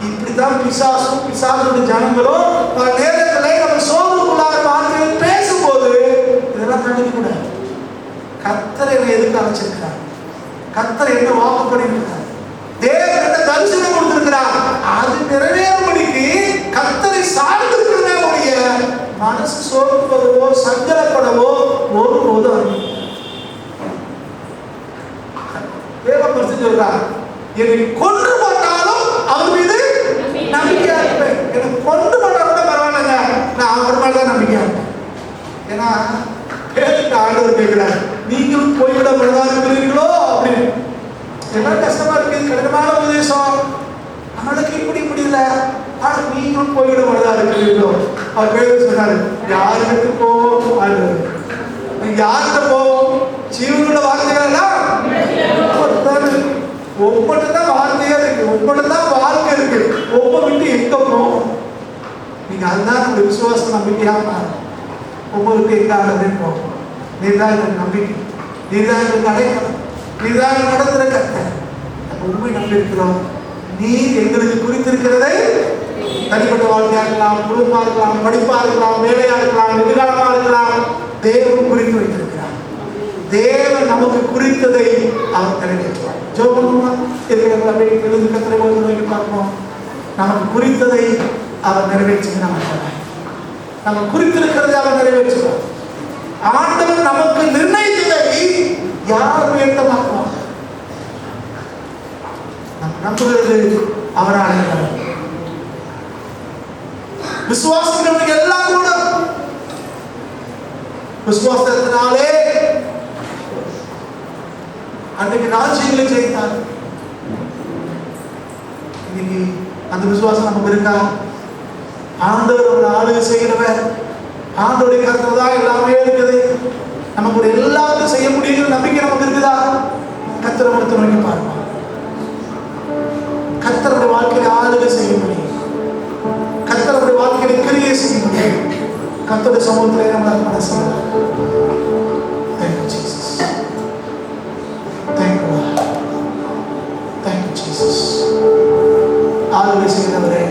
இப்படிதான் பிசாசுடைய ஜனங்களும் பல நேரங்களில் நம்ம சோர்வுக்குள்ளாக வார்த்தைகள் பேசும்போது இதெல்லாம் கண்டுக்க கூடாது. கர்த்தர் என்னை எதுக்கு அழைச்சிருக்கிறார்? கர்த்தர் என்ன வாக்கு பண்ணியிருக்கிறார்? தேவன் என்ன தரிசனம் கொடுத்திருக்கிறார்? அது நிறைவேறும்படிக்கு கர்த்தரை சார்ந்திருக்கிறதே உடைய மனசு சோர்வதோ சஞ்சலப்படவோ ஒருபோதும் தேவன் பரிசு சொல்றார், என்னை கொன்று போட்டாலும் அவர் மீது நம்பிக்கையா இருப்பேன். எனக்கு கொண்டு போட்டா கூட பரவாயில்லைங்க, நான் அவர் மேலதான் நம்பிக்கையா இருப்பேன். ஏன்னா கேட்டு ஆண்டவர் கேட்கிறார், நீங்களும் போய்விட மனதா இருக்கிறீர்களோ அப்படின்னு. எல்லாம் கஷ்டமா இருக்கு, கடினமான உபதேசம், அவனுக்கு இப்படி இல்லை, ஆனா நீங்களும் போய்விட மனதா இருக்கிறீர்களோ. அவர் பேர் சொன்னாரு, யாருக்கு போவோம்? யார்கிட்ட போவோம்? ஜீவனோட வார்த்தைகள் எல்லாம் ஒவ்வொன்றுதான் வார்த்தையா இருக்கு, ஒவ்வொன்றுதான் வாழ்க்கை இருக்கு. ஒவ்வொரு விட்டு எங்க போகும்? நீங்க அதுதான் நம்முடைய விசுவாச நம்பிக்கையா மாறும். ஒவ்வொருக்கு எங்க ஆனதே போகும். நீதான் எனக்கு நம்பிக்கை, நீதான் எனக்கு அடைக்கலம், நீதான் நடத்துற கட்ட. உண்மை நம்பி இருக்கிறோம். நீர் எங்களுக்கு குறித்திருக்கிறதை தனிப்பட்ட வாழ்க்கையா இருக்கலாம், குடும்பமா இருக்கலாம், படிப்பா இருக்கலாம், வேலையா இருக்கலாம், எதிர்காலமா இருக்கலாம், தேவன் குறித்து வைத்திருக்கிறார். தேவன் நமக்கு குறித்ததை அவர் நிறைவேற்றுவார். ஜெபம் பண்ணுமா? இருக்கிறவங்க அப்படியே எழுந்து கத்தரை நோக்கி பார்ப்போம். நமக்கு குறித்ததை அவர் நிறைவேற்றி நம்ம குறித்திருக்கிறதை அவர் நிறைவேற்றுவார். ஆண்டவர் நமக்கு நிர்ணயித்ததை யார் உயர்த்தமாக்குவார்? நம்ம நம்புகிறது அவரால். விசுவாசம் எல்லாம் கூட விசுவாசத்தினாலே அன்றைக்கு ராஜ்யங்களை ஜெயித்தார். இன்னைக்கு அந்த விசுவாசம் நமக்கு இருக்கா? ஆண்டவர் ஒரு ஆளுகை செய்கிறவர், ஆண்டோடைய கருத்துல தான் எல்லாமே இருக்குது, நமக்கு ஒரு எல்லாத்தையும் செய்ய முடியுங்கிற நம்பிக்கை நமக்கு இருக்குதா? கர்த்தரை மட்டும் நோக்கி பார்ப்போம். கர்த்தருடைய வாழ்க்கையில ஆளுகை செய்ய முடியும், கர்த்தருடைய வாழ்க்கையில கிரியை செய்ய முடியும். கர்த்தருடைய சமூகத்திலே நம்ம அர்ப்பணம் செய்யலாம். Thank you, Jesus. Thank you, Lord. Thank you, Jesus. ஆளுகை செய்கிறவரே,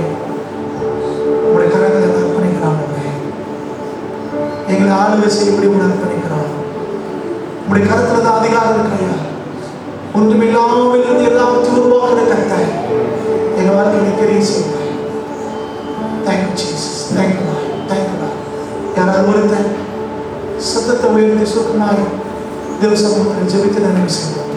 உங்களுடைய கரங்களை அர்ப்பணிக்கிறோம். எங்களை ஆளுகை செய்யப்படி உங்களை அர்ப்பணிக்கிறோம். உங்களுடைய கரத்துல தான் அதிகாரம் இருக்கையா, ஒன்றுமில்லாமல் இருந்து எல்லாவற்றையும் உருவாக்குற கர்த்தர் எங்க வாழ்க்கையை தெரிய செய்யுங்க. Thank you Jesus. Thank you Lord. Thank you Lord. யாராவது ஒருத்தர் சத்தத்தை உயர்த்தி சுருக்கமாக தேவ சமூகத்தில் ஜெபித்து நன்றி செய்வோம்.